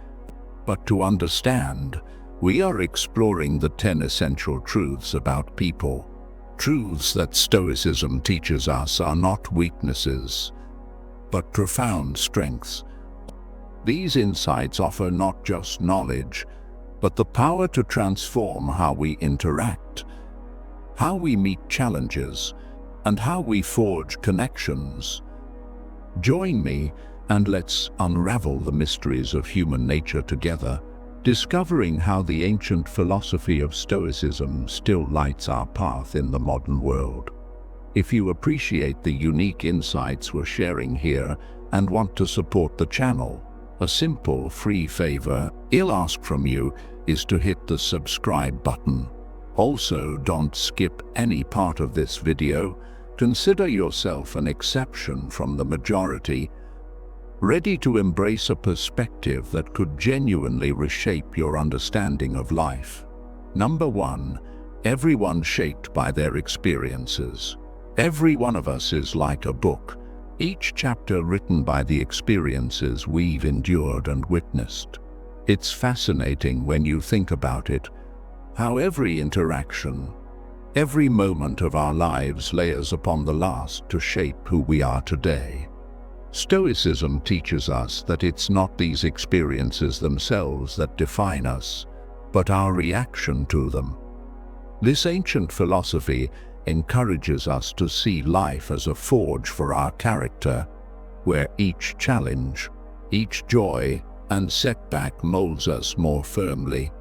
but to understand. We are exploring the 10 essential truths about people. Truths that Stoicism teaches us are not weaknesses, but profound strengths. These insights offer not just knowledge, but the power to transform how we interact, how we meet challenges, and how we forge connections. Join me and let's unravel the mysteries of human nature together, discovering how the ancient philosophy of Stoicism still lights our path in the modern world. If you appreciate the unique insights we're sharing here and want to support the channel, a simple free favor I'll ask from you is to hit the subscribe button. Also, don't skip any part of this video. Consider yourself an exception from the majority, ready to embrace a perspective that could genuinely reshape your understanding of life. Number 1, everyone shaped by their experiences. Every one of us is like a book, each chapter written by the experiences we've endured and witnessed. It's fascinating when you think about it, how every interaction, every moment of our lives layers upon the last to shape who we are today. Stoicism teaches us that it's not these experiences themselves that define us, but our reaction to them. This ancient philosophy encourages us to see life as a forge for our character, where each challenge, each joy, and setback molds us more firmly.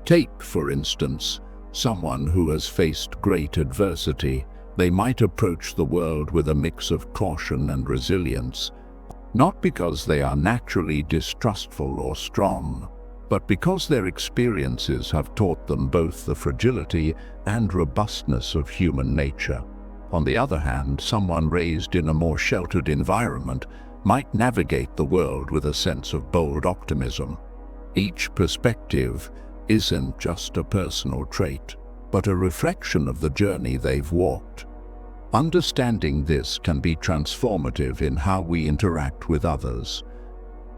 Take, for instance, someone who has faced great adversity. They might approach the world with a mix of caution and resilience, not because they are naturally distrustful or strong, but because their experiences have taught them both the fragility and robustness of human nature. On the other hand, someone raised in a more sheltered environment might navigate the world with a sense of bold optimism. Each perspective isn't just a personal trait, but a reflection of the journey they've walked. Understanding this can be transformative in how we interact with others.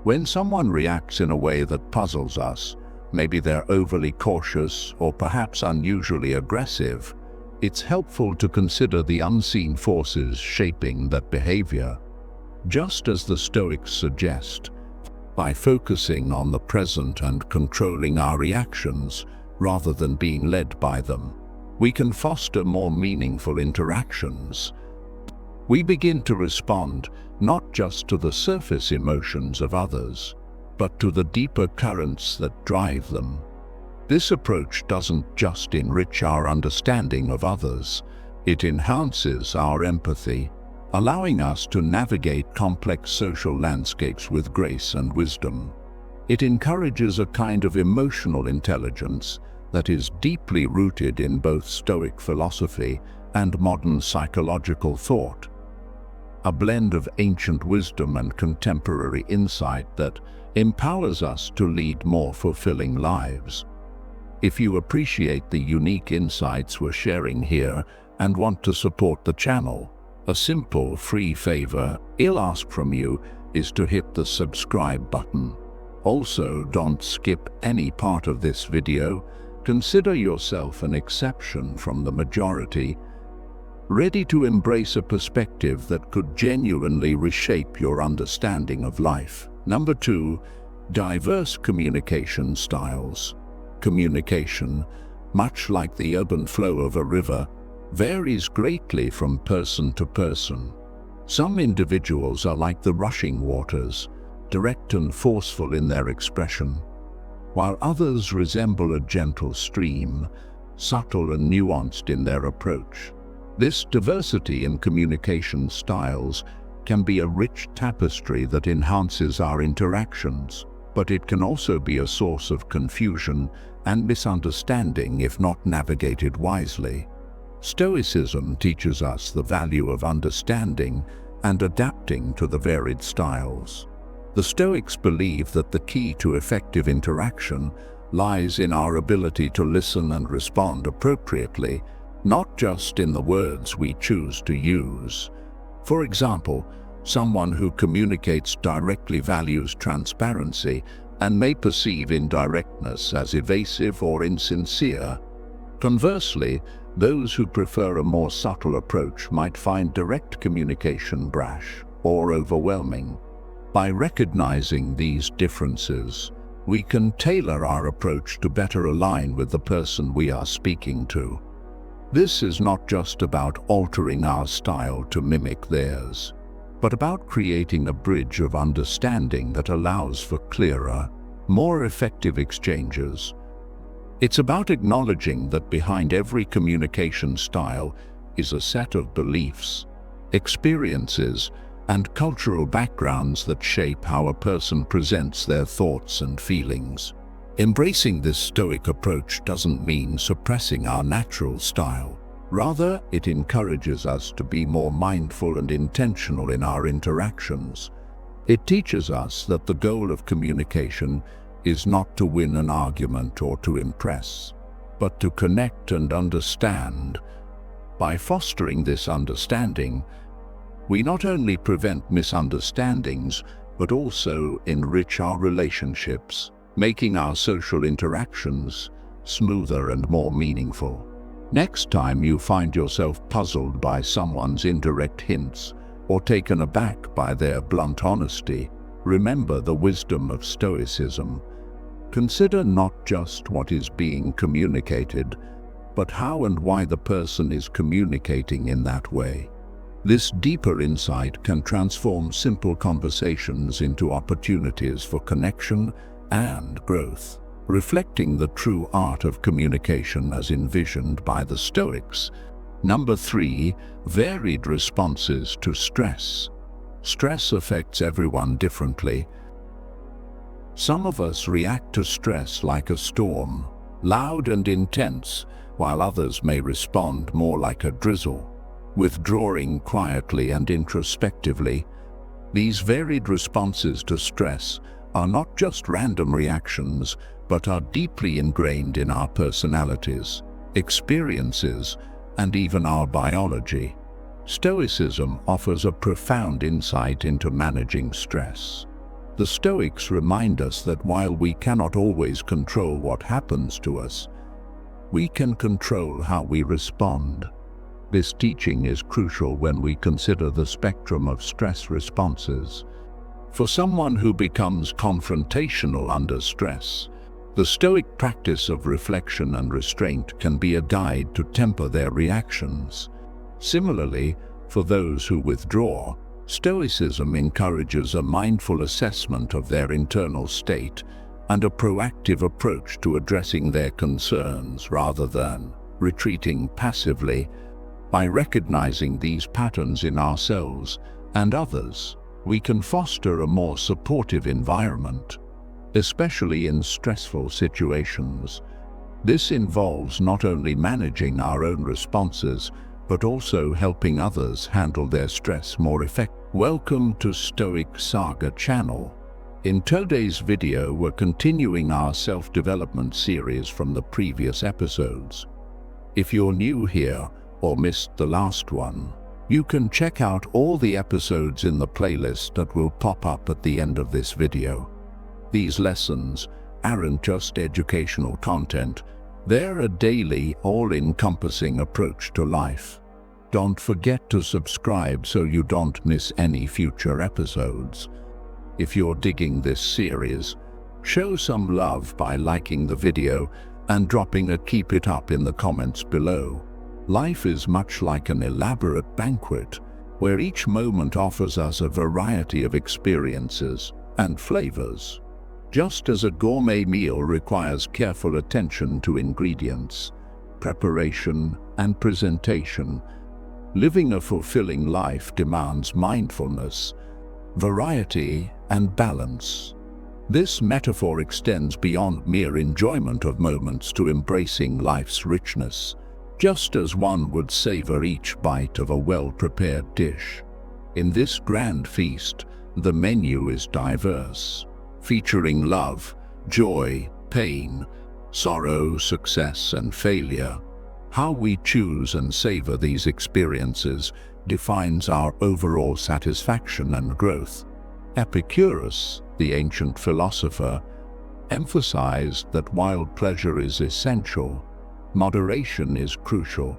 When someone reacts in a way that puzzles us, maybe they're overly cautious or perhaps unusually aggressive, it's helpful to consider the unseen forces shaping that behavior. Just as the Stoics suggest, by focusing on the present and controlling our reactions rather than being led by them, we can foster more meaningful interactions. We begin to respond not just to the surface emotions of others, but to the deeper currents that drive them. This approach doesn't just enrich our understanding of others, it enhances our empathy, allowing us to navigate complex social landscapes with grace and wisdom. It encourages a kind of emotional intelligence that is deeply rooted in both Stoic philosophy and modern psychological thought, a blend of ancient wisdom and contemporary insight that empowers us to lead more fulfilling lives. If you appreciate the unique insights we're sharing here and want to support the channel, a simple free favor I'll ask from you is to hit the subscribe button. Also, don't skip any part of this video. Consider yourself an exception from the majority, ready to embrace a perspective that could genuinely reshape your understanding of life. Number 2, diverse communication styles. Communication, much like the ebb and flow of a river, varies greatly from person to person. Some individuals are like the rushing waters, direct and forceful in their expression, while others resemble a gentle stream, subtle and nuanced in their approach. This diversity in communication styles can be a rich tapestry that enhances our interactions, but it can also be a source of confusion and misunderstanding if not navigated wisely. Stoicism teaches us the value of understanding and adapting to the varied styles. The Stoics believe that the key to effective interaction lies in our ability to listen and respond appropriately, not just in the words we choose to use. For example, someone who communicates directly values transparency and may perceive indirectness as evasive or insincere. Conversely, those who prefer a more subtle approach might find direct communication brash or overwhelming. By recognizing these differences, we can tailor our approach to better align with the person we are speaking to. This is not just about altering our style to mimic theirs, but about creating a bridge of understanding that allows for clearer, more effective exchanges. It's about acknowledging that behind every communication style is a set of beliefs, experiences, and cultural backgrounds that shape how a person presents their thoughts and feelings. Embracing this Stoic approach doesn't mean suppressing our natural style. Rather, it encourages us to be more mindful and intentional in our interactions. It teaches us that the goal of communication is not to win an argument or to impress, but to connect and understand. By fostering this understanding, we not only prevent misunderstandings, but also enrich our relationships, making our social interactions smoother and more meaningful. Next time you find yourself puzzled by someone's indirect hints or taken aback by their blunt honesty, remember the wisdom of Stoicism. Consider not just what is being communicated, but how and why the person is communicating in that way. This deeper insight can transform simple conversations into opportunities for connection and growth, reflecting the true art of communication as envisioned by the Stoics. Number 3, varied responses to stress. Stress affects everyone differently. Some of us react to stress like a storm, loud and intense, while others may respond more like a drizzle, withdrawing quietly and introspectively. These varied responses to stress are not just random reactions, but are deeply ingrained in our personalities, experiences, and even our biology. Stoicism offers a profound insight into managing stress. The Stoics remind us that while we cannot always control what happens to us, we can control how we respond. This teaching is crucial when we consider the spectrum of stress responses. For someone who becomes confrontational under stress, the Stoic practice of reflection and restraint can be a guide to temper their reactions. Similarly, for those who withdraw, Stoicism encourages a mindful assessment of their internal state and a proactive approach to addressing their concerns rather than retreating passively. By recognizing these patterns in ourselves and others, we can foster a more supportive environment, especially in stressful situations. This involves not only managing our own responses, but also helping others handle their stress more effectively. Welcome to Stoic Saga channel. In today's video, we're continuing our self-development series from the previous episodes. If you're new here or missed the last one, you can check out all the episodes in the playlist that will pop up at the end of this video. These lessons aren't just educational content, they're a daily, all-encompassing approach to life. Don't forget to subscribe so you don't miss any future episodes. If you're digging this series, show some love by liking the video and dropping a keep it up in the comments below. Life is much like an elaborate banquet, where each moment offers us a variety of experiences and flavors. Just as a gourmet meal requires careful attention to ingredients, preparation, and presentation, living a fulfilling life demands mindfulness, variety, and balance. This metaphor extends beyond mere enjoyment of moments to embracing life's richness, just as one would savor each bite of a well-prepared dish. In this grand feast, the menu is diverse, featuring love, joy, pain, sorrow, success, and failure. How we choose and savor these experiences defines our overall satisfaction and growth. Epicurus, the ancient philosopher, emphasized that while pleasure is essential, moderation is crucial.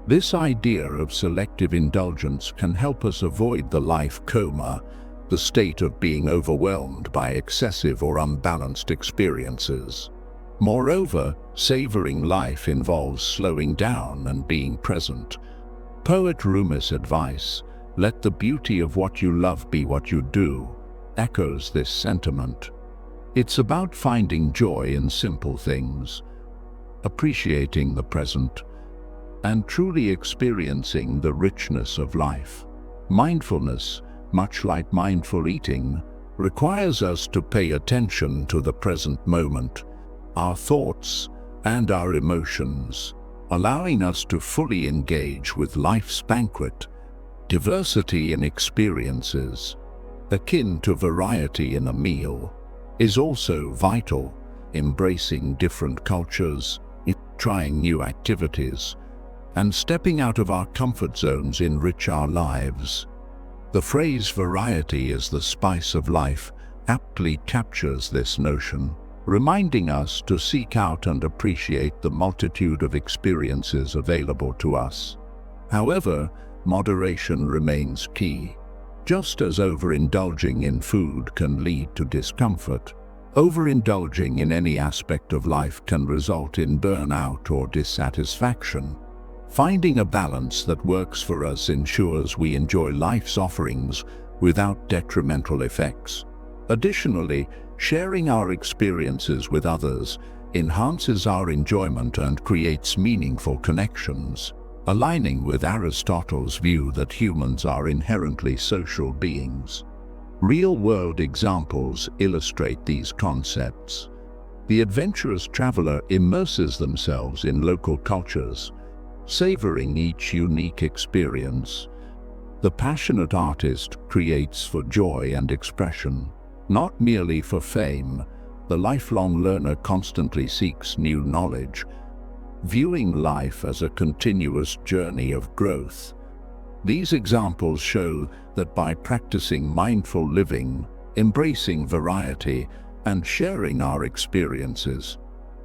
This idea of selective indulgence can help us avoid the life coma, the state of being overwhelmed by excessive or unbalanced experiences. Moreover, savoring life involves slowing down and being present. Poet Rumi's advice, "Let the beauty of what you love be what you do," echoes this sentiment. It's about finding joy in simple things, appreciating the present, and truly experiencing the richness of life. Mindfulness, much like mindful eating, requires us to pay attention to the present moment, our thoughts, and our emotions, allowing us to fully engage with life's banquet. Diversity in experiences, akin to variety in a meal, is also vital. Embracing different cultures, trying new activities, and stepping out of our comfort zones enrich our lives. The phrase "variety is the spice of life" aptly captures this notion, reminding us to seek out and appreciate the multitude of experiences available to us. However, moderation remains key. Just as overindulging in food can lead to discomfort, Overindulging in any aspect of life can result in burnout or dissatisfaction. Finding a balance that works for us ensures we enjoy life's offerings without detrimental effects. Additionally, sharing our experiences with others enhances our enjoyment and creates meaningful connections, aligning with Aristotle's view that humans are inherently social beings. Real-world examples illustrate these concepts. The adventurous traveler immerses themselves in local cultures, savoring each unique experience. The passionate artist creates for joy and expression, not merely for fame. The lifelong learner constantly seeks new knowledge, viewing life as a continuous journey of growth. These examples show that by practicing mindful living, embracing variety, and sharing our experiences,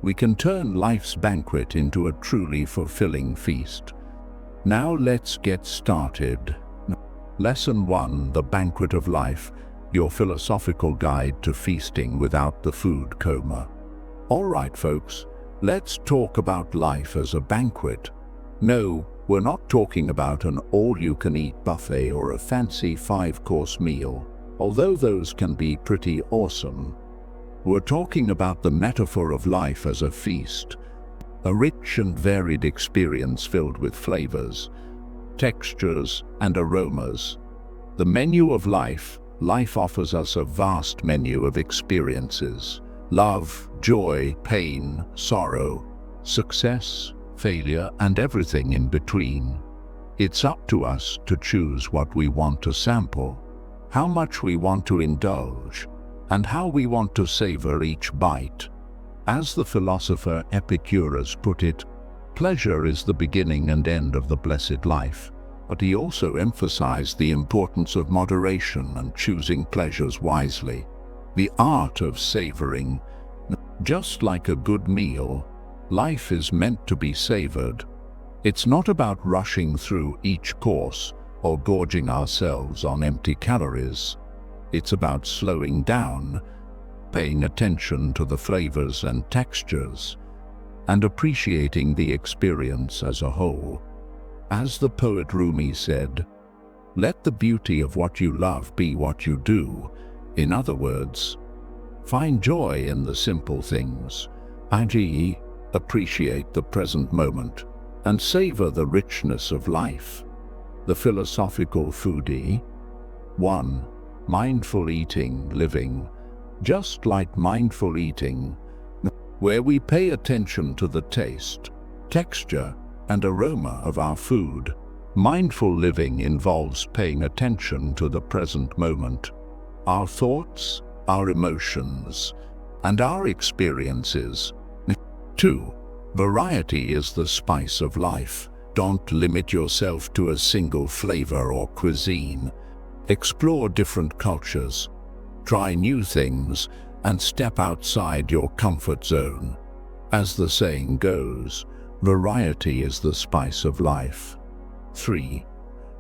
we can turn life's banquet into a truly fulfilling feast. Now let's get started. Lesson 1: The Banquet of Life, your philosophical guide to feasting without the food coma. All right, folks, let's talk about life as a banquet. No, we're not talking about an all-you-can-eat buffet or a fancy 5-course meal, although those can be pretty awesome. We're talking about the metaphor of life as a feast, a rich and varied experience filled with flavors, textures, and aromas. The menu of life. Life offers us a vast menu of experiences: love, joy, pain, sorrow, success, failure, and everything in between. It's up to us to choose what we want to sample, how much we want to indulge, and how we want to savor each bite. As the philosopher Epicurus put it, pleasure is the beginning and end of the blessed life. But he also emphasized the importance of moderation and choosing pleasures wisely. The art of savoring. Just like a good meal, life is meant to be savored. It's not about rushing through each course or gorging ourselves on empty calories. It's about slowing down, paying attention to the flavors and textures, and appreciating the experience as a whole. As the poet Rumi said, "Let the beauty of what you love be what you do." In other words, find joy in the simple things, i.e., appreciate the present moment and savor the richness of life. The philosophical foodie. 1. Mindful eating, living. Just like mindful eating, where we pay attention to the taste, texture, and aroma of our food. Mindful living involves paying attention to the present moment, our thoughts, our emotions, and our experiences. 2. Variety is the spice of life. Don't limit yourself to a single flavor or cuisine. Explore different cultures, try new things, and step outside your comfort zone. As the saying goes, variety is the spice of life. 3.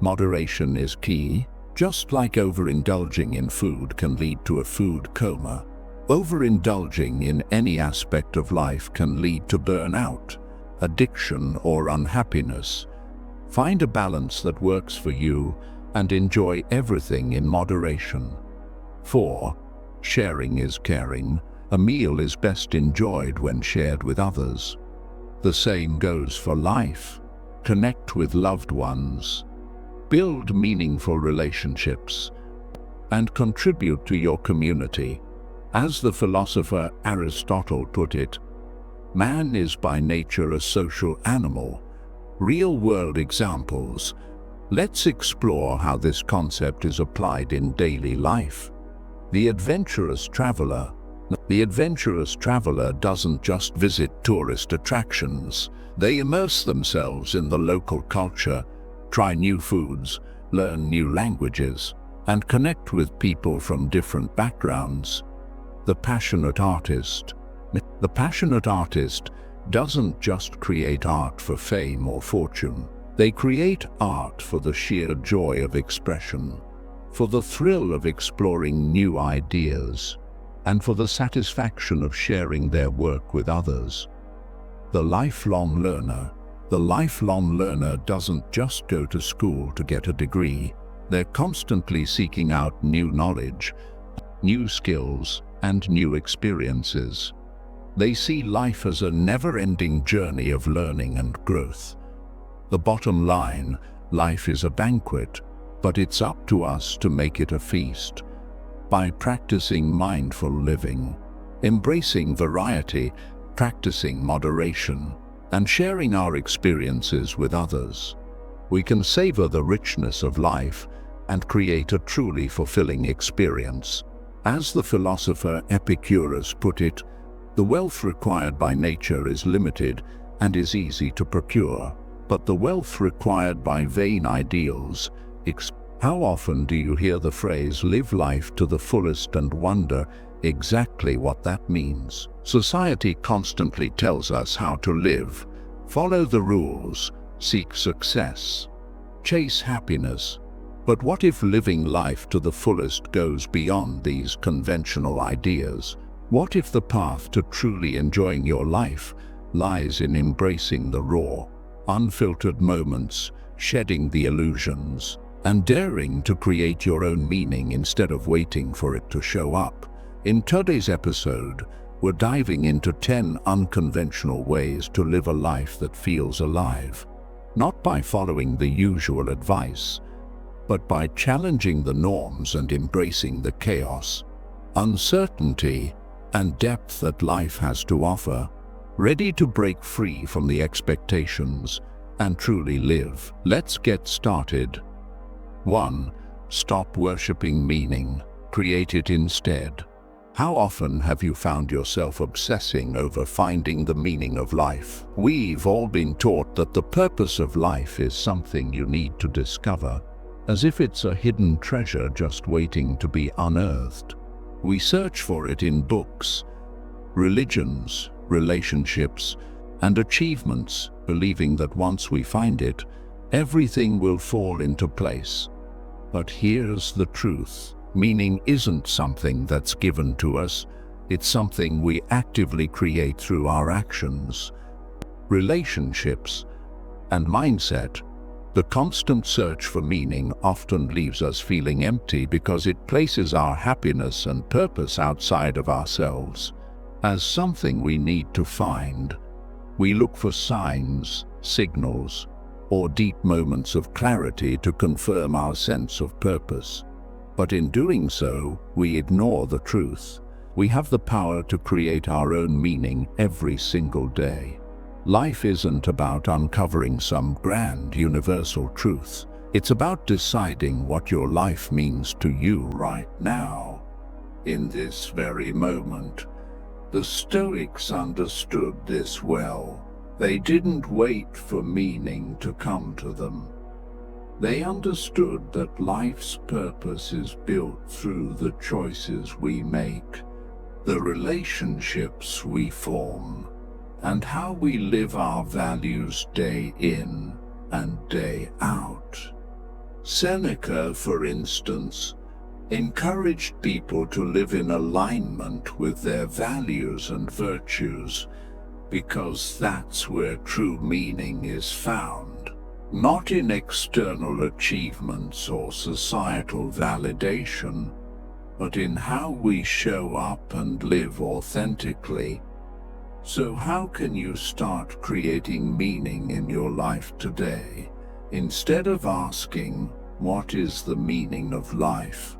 Moderation is key. Just like overindulging in food can lead to a food coma, overindulging in any aspect of life can lead to burnout, addiction, or unhappiness. Find a balance that works for you and enjoy everything in moderation. 4. Sharing is caring. A meal is best enjoyed when shared with others. The same goes for life. Connect with loved ones, build meaningful relationships, and contribute to your community. As the philosopher Aristotle put it, man is by nature a social animal. Real-world examples. Let's explore how this concept is applied in daily life. The adventurous traveler. The adventurous traveler doesn't just visit tourist attractions. They immerse themselves in the local culture, try new foods, learn new languages, and connect with people from different backgrounds. The passionate artist. The passionate artist doesn't just create art for fame or fortune. They create art for the sheer joy of expression, for the thrill of exploring new ideas, and for the satisfaction of sharing their work with others. The lifelong learner. The lifelong learner doesn't just go to school to get a degree. They're constantly seeking out new knowledge, new skills, and new experiences. They see life as a never-ending journey of learning and growth. The bottom line, life is a banquet, but it's up to us to make it a feast. By practicing mindful living, embracing variety, practicing moderation, and sharing our experiences with others, we can savor the richness of life and create a truly fulfilling experience. As the philosopher Epicurus put it, the wealth required by nature is limited and is easy to procure, but the wealth required by vain ideals. How often do you hear the phrase "live life to the fullest" and wonder exactly what that means? Society constantly tells us how to live. Follow the rules, seek success, chase happiness. But what if living life to the fullest goes beyond these conventional ideas? What if the path to truly enjoying your life lies in embracing the raw, unfiltered moments, shedding the illusions, and daring to create your own meaning instead of waiting for it to show up? In today's episode, we're diving into 10 unconventional ways to live a life that feels alive. Not by following the usual advice, but by challenging the norms and embracing the chaos, uncertainty, and depth that life has to offer. Ready to break free from the expectations and truly live? Let's get started. 1. Stop worshipping meaning. Create it instead. How often have you found yourself obsessing over finding the meaning of life? We've all been taught that the purpose of life is something you need to discover, as if it's a hidden treasure just waiting to be unearthed. We search for it in books, religions, relationships, and achievements, believing that once we find it, everything will fall into place. But here's the truth. Meaning isn't something that's given to us. It's something we actively create through our actions, relationships, and mindset. The constant search for meaning often leaves us feeling empty because it places our happiness and purpose outside of ourselves. As something we need to find, we look for signs, signals, or deep moments of clarity to confirm our sense of purpose. But in doing so, we ignore the truth. We have the power to create our own meaning every single day. Life isn't about uncovering some grand universal truth. It's about deciding what your life means to you right now, in this very moment. The Stoics understood this well. They didn't wait for meaning to come to them. They understood that life's purpose is built through the choices we make, the relationships we form, and how we live our values day in and day out. Seneca, for instance, encouraged people to live in alignment with their values and virtues, because that's where true meaning is found, not in external achievements or societal validation, but in how we show up and live authentically. So how can you start creating meaning in your life today? Instead of asking, "What is the meaning of life?"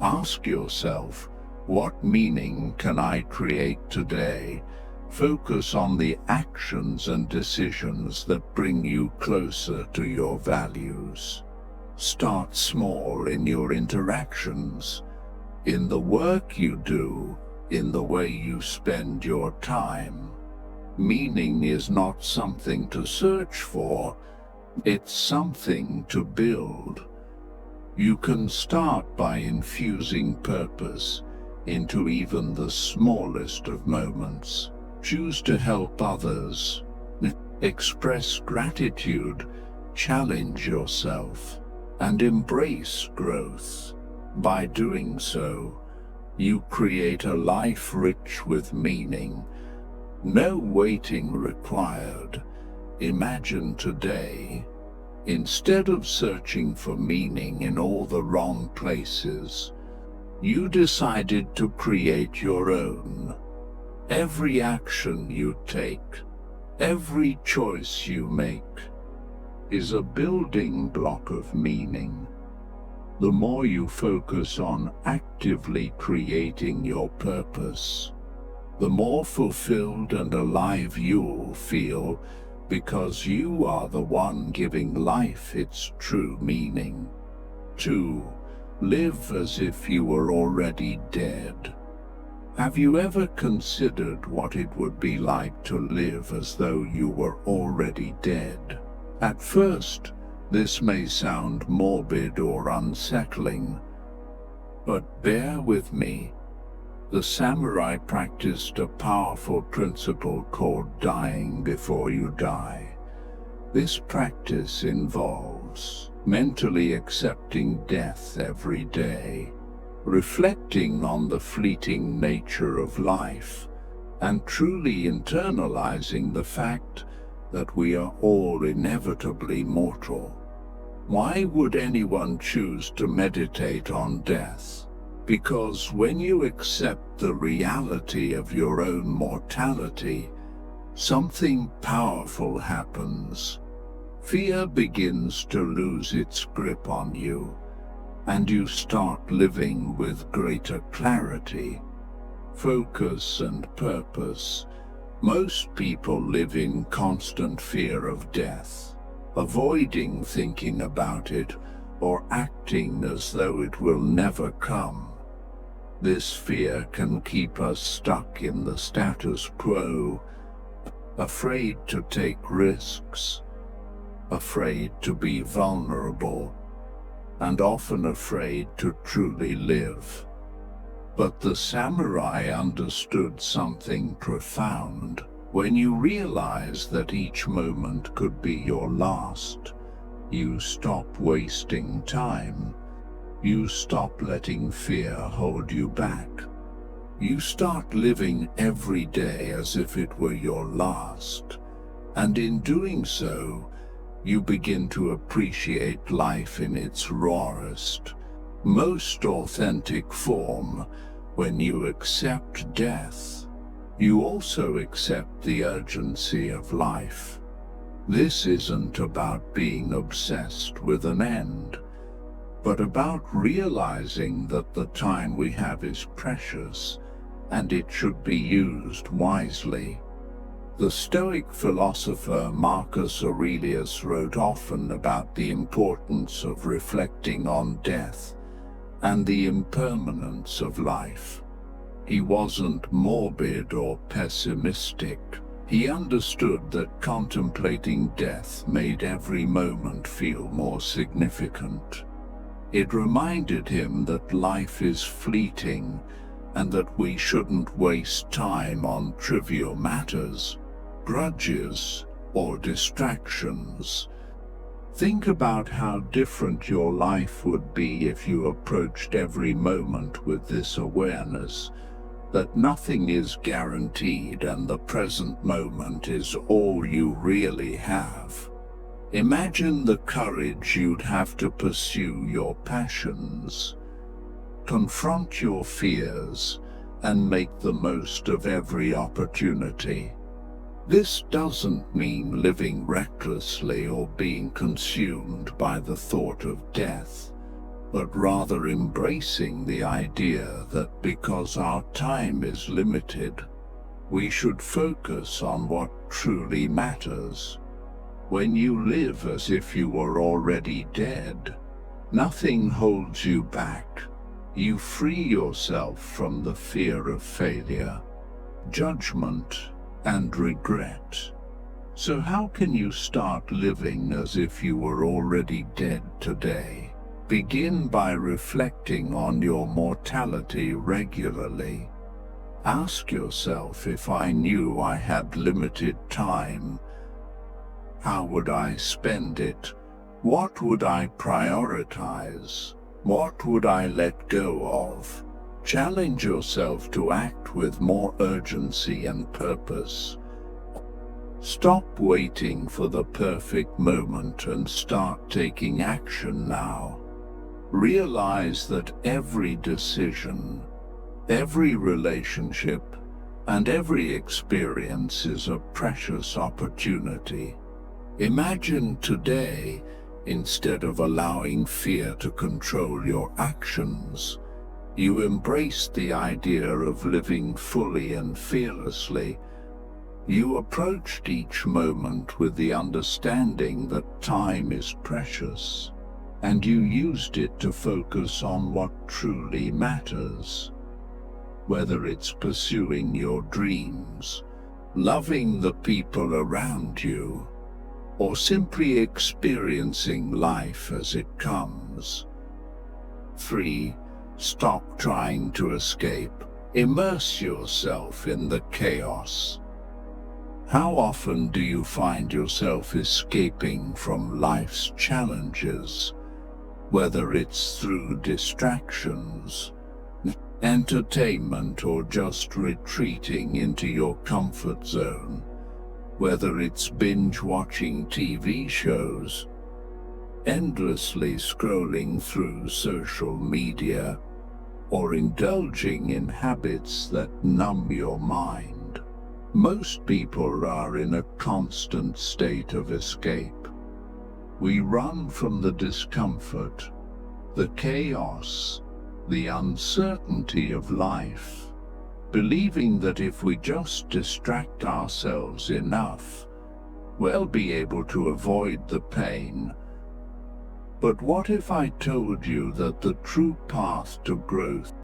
ask yourself, "What meaning can I create today?" Focus on the actions and decisions that bring you closer to your values. Start small in your interactions, in the work you do, in the way you spend your time. Meaning is not something to search for, it's something to build. You can start by infusing purpose into even the smallest of moments. Choose to help others, express gratitude, challenge yourself, and embrace growth. By doing so, You create a life rich with meaning. No waiting required. Imagine today, instead of searching for meaning in all the wrong places, you decided to create your own. Every action you take, every choice you make, is a building block of meaning. The more you focus on actively creating your purpose, the more fulfilled and alive you'll feel, because you are the one giving life its true meaning. 2. Live as if you were already dead. Have you ever considered what it would be like to live as though you were already dead? At first, this may sound morbid or unsettling, but bear with me. The samurai practiced a powerful principle called dying before you die. This practice involves mentally accepting death every day, reflecting on the fleeting nature of life, and truly internalizing the fact that we are all inevitably mortal. Why would anyone choose to meditate on death? Because when you accept the reality of your own mortality, something powerful happens. Fear begins to lose its grip on you, and you start living with greater clarity, focus, and purpose. Most people live in constant fear of death, avoiding thinking about it or acting as though it will never come. This fear can keep us stuck in the status quo, afraid to take risks, afraid to be vulnerable, and often afraid to truly live. But the samurai understood something profound. When you realize that each moment could be your last, you stop wasting time. You stop letting fear hold you back. You start living every day as if it were your last. And in doing so, you begin to appreciate life in its rawest, most authentic form. When you accept death, you also accept the urgency of life. This isn't about being obsessed with an end, but about realizing that the time we have is precious, and it should be used wisely. The Stoic philosopher Marcus Aurelius wrote often about the importance of reflecting on death and the impermanence of life. He wasn't morbid or pessimistic. He understood that contemplating death made every moment feel more significant. It reminded him that life is fleeting and that we shouldn't waste time on trivial matters, grudges, or distractions. Think about how different your life would be if you approached every moment with this awareness that nothing is guaranteed and the present moment is all you really have. Imagine the courage you'd have to pursue your passions, confront your fears, and make the most of every opportunity. This doesn't mean living recklessly or being consumed by the thought of death, but rather embracing the idea that because our time is limited, we should focus on what truly matters. When you live as if you were already dead, nothing holds you back. You free yourself from the fear of failure, judgment, and regret. So how can you start living as if you were already dead today? Begin by reflecting on your mortality regularly. Ask yourself, if I knew I had limited time, how would I spend it? What would I prioritize? What would I let go of? Challenge yourself to act with more urgency and purpose. Stop waiting for the perfect moment and start taking action now. Realize that every decision, every relationship, and every experience is a precious opportunity. Imagine today, instead of allowing fear to control your actions, you embraced the idea of living fully and fearlessly. You approached each moment with the understanding that time is precious, and you used it to focus on what truly matters. Whether it's pursuing your dreams, loving the people around you, or simply experiencing life as it comes. 3. Stop trying to escape. Immerse yourself in the chaos. How often do you find yourself escaping from life's challenges, whether it's through distractions, entertainment, or just retreating into your comfort zone? Whether it's binge-watching TV shows, endlessly scrolling through social media, or indulging in habits that numb your mind. Most people are in a constant state of escape. We run from the discomfort, the chaos, the uncertainty of life, believing that if we just distract ourselves enough, we'll be able to avoid the pain. But what if I told you that the true path to growth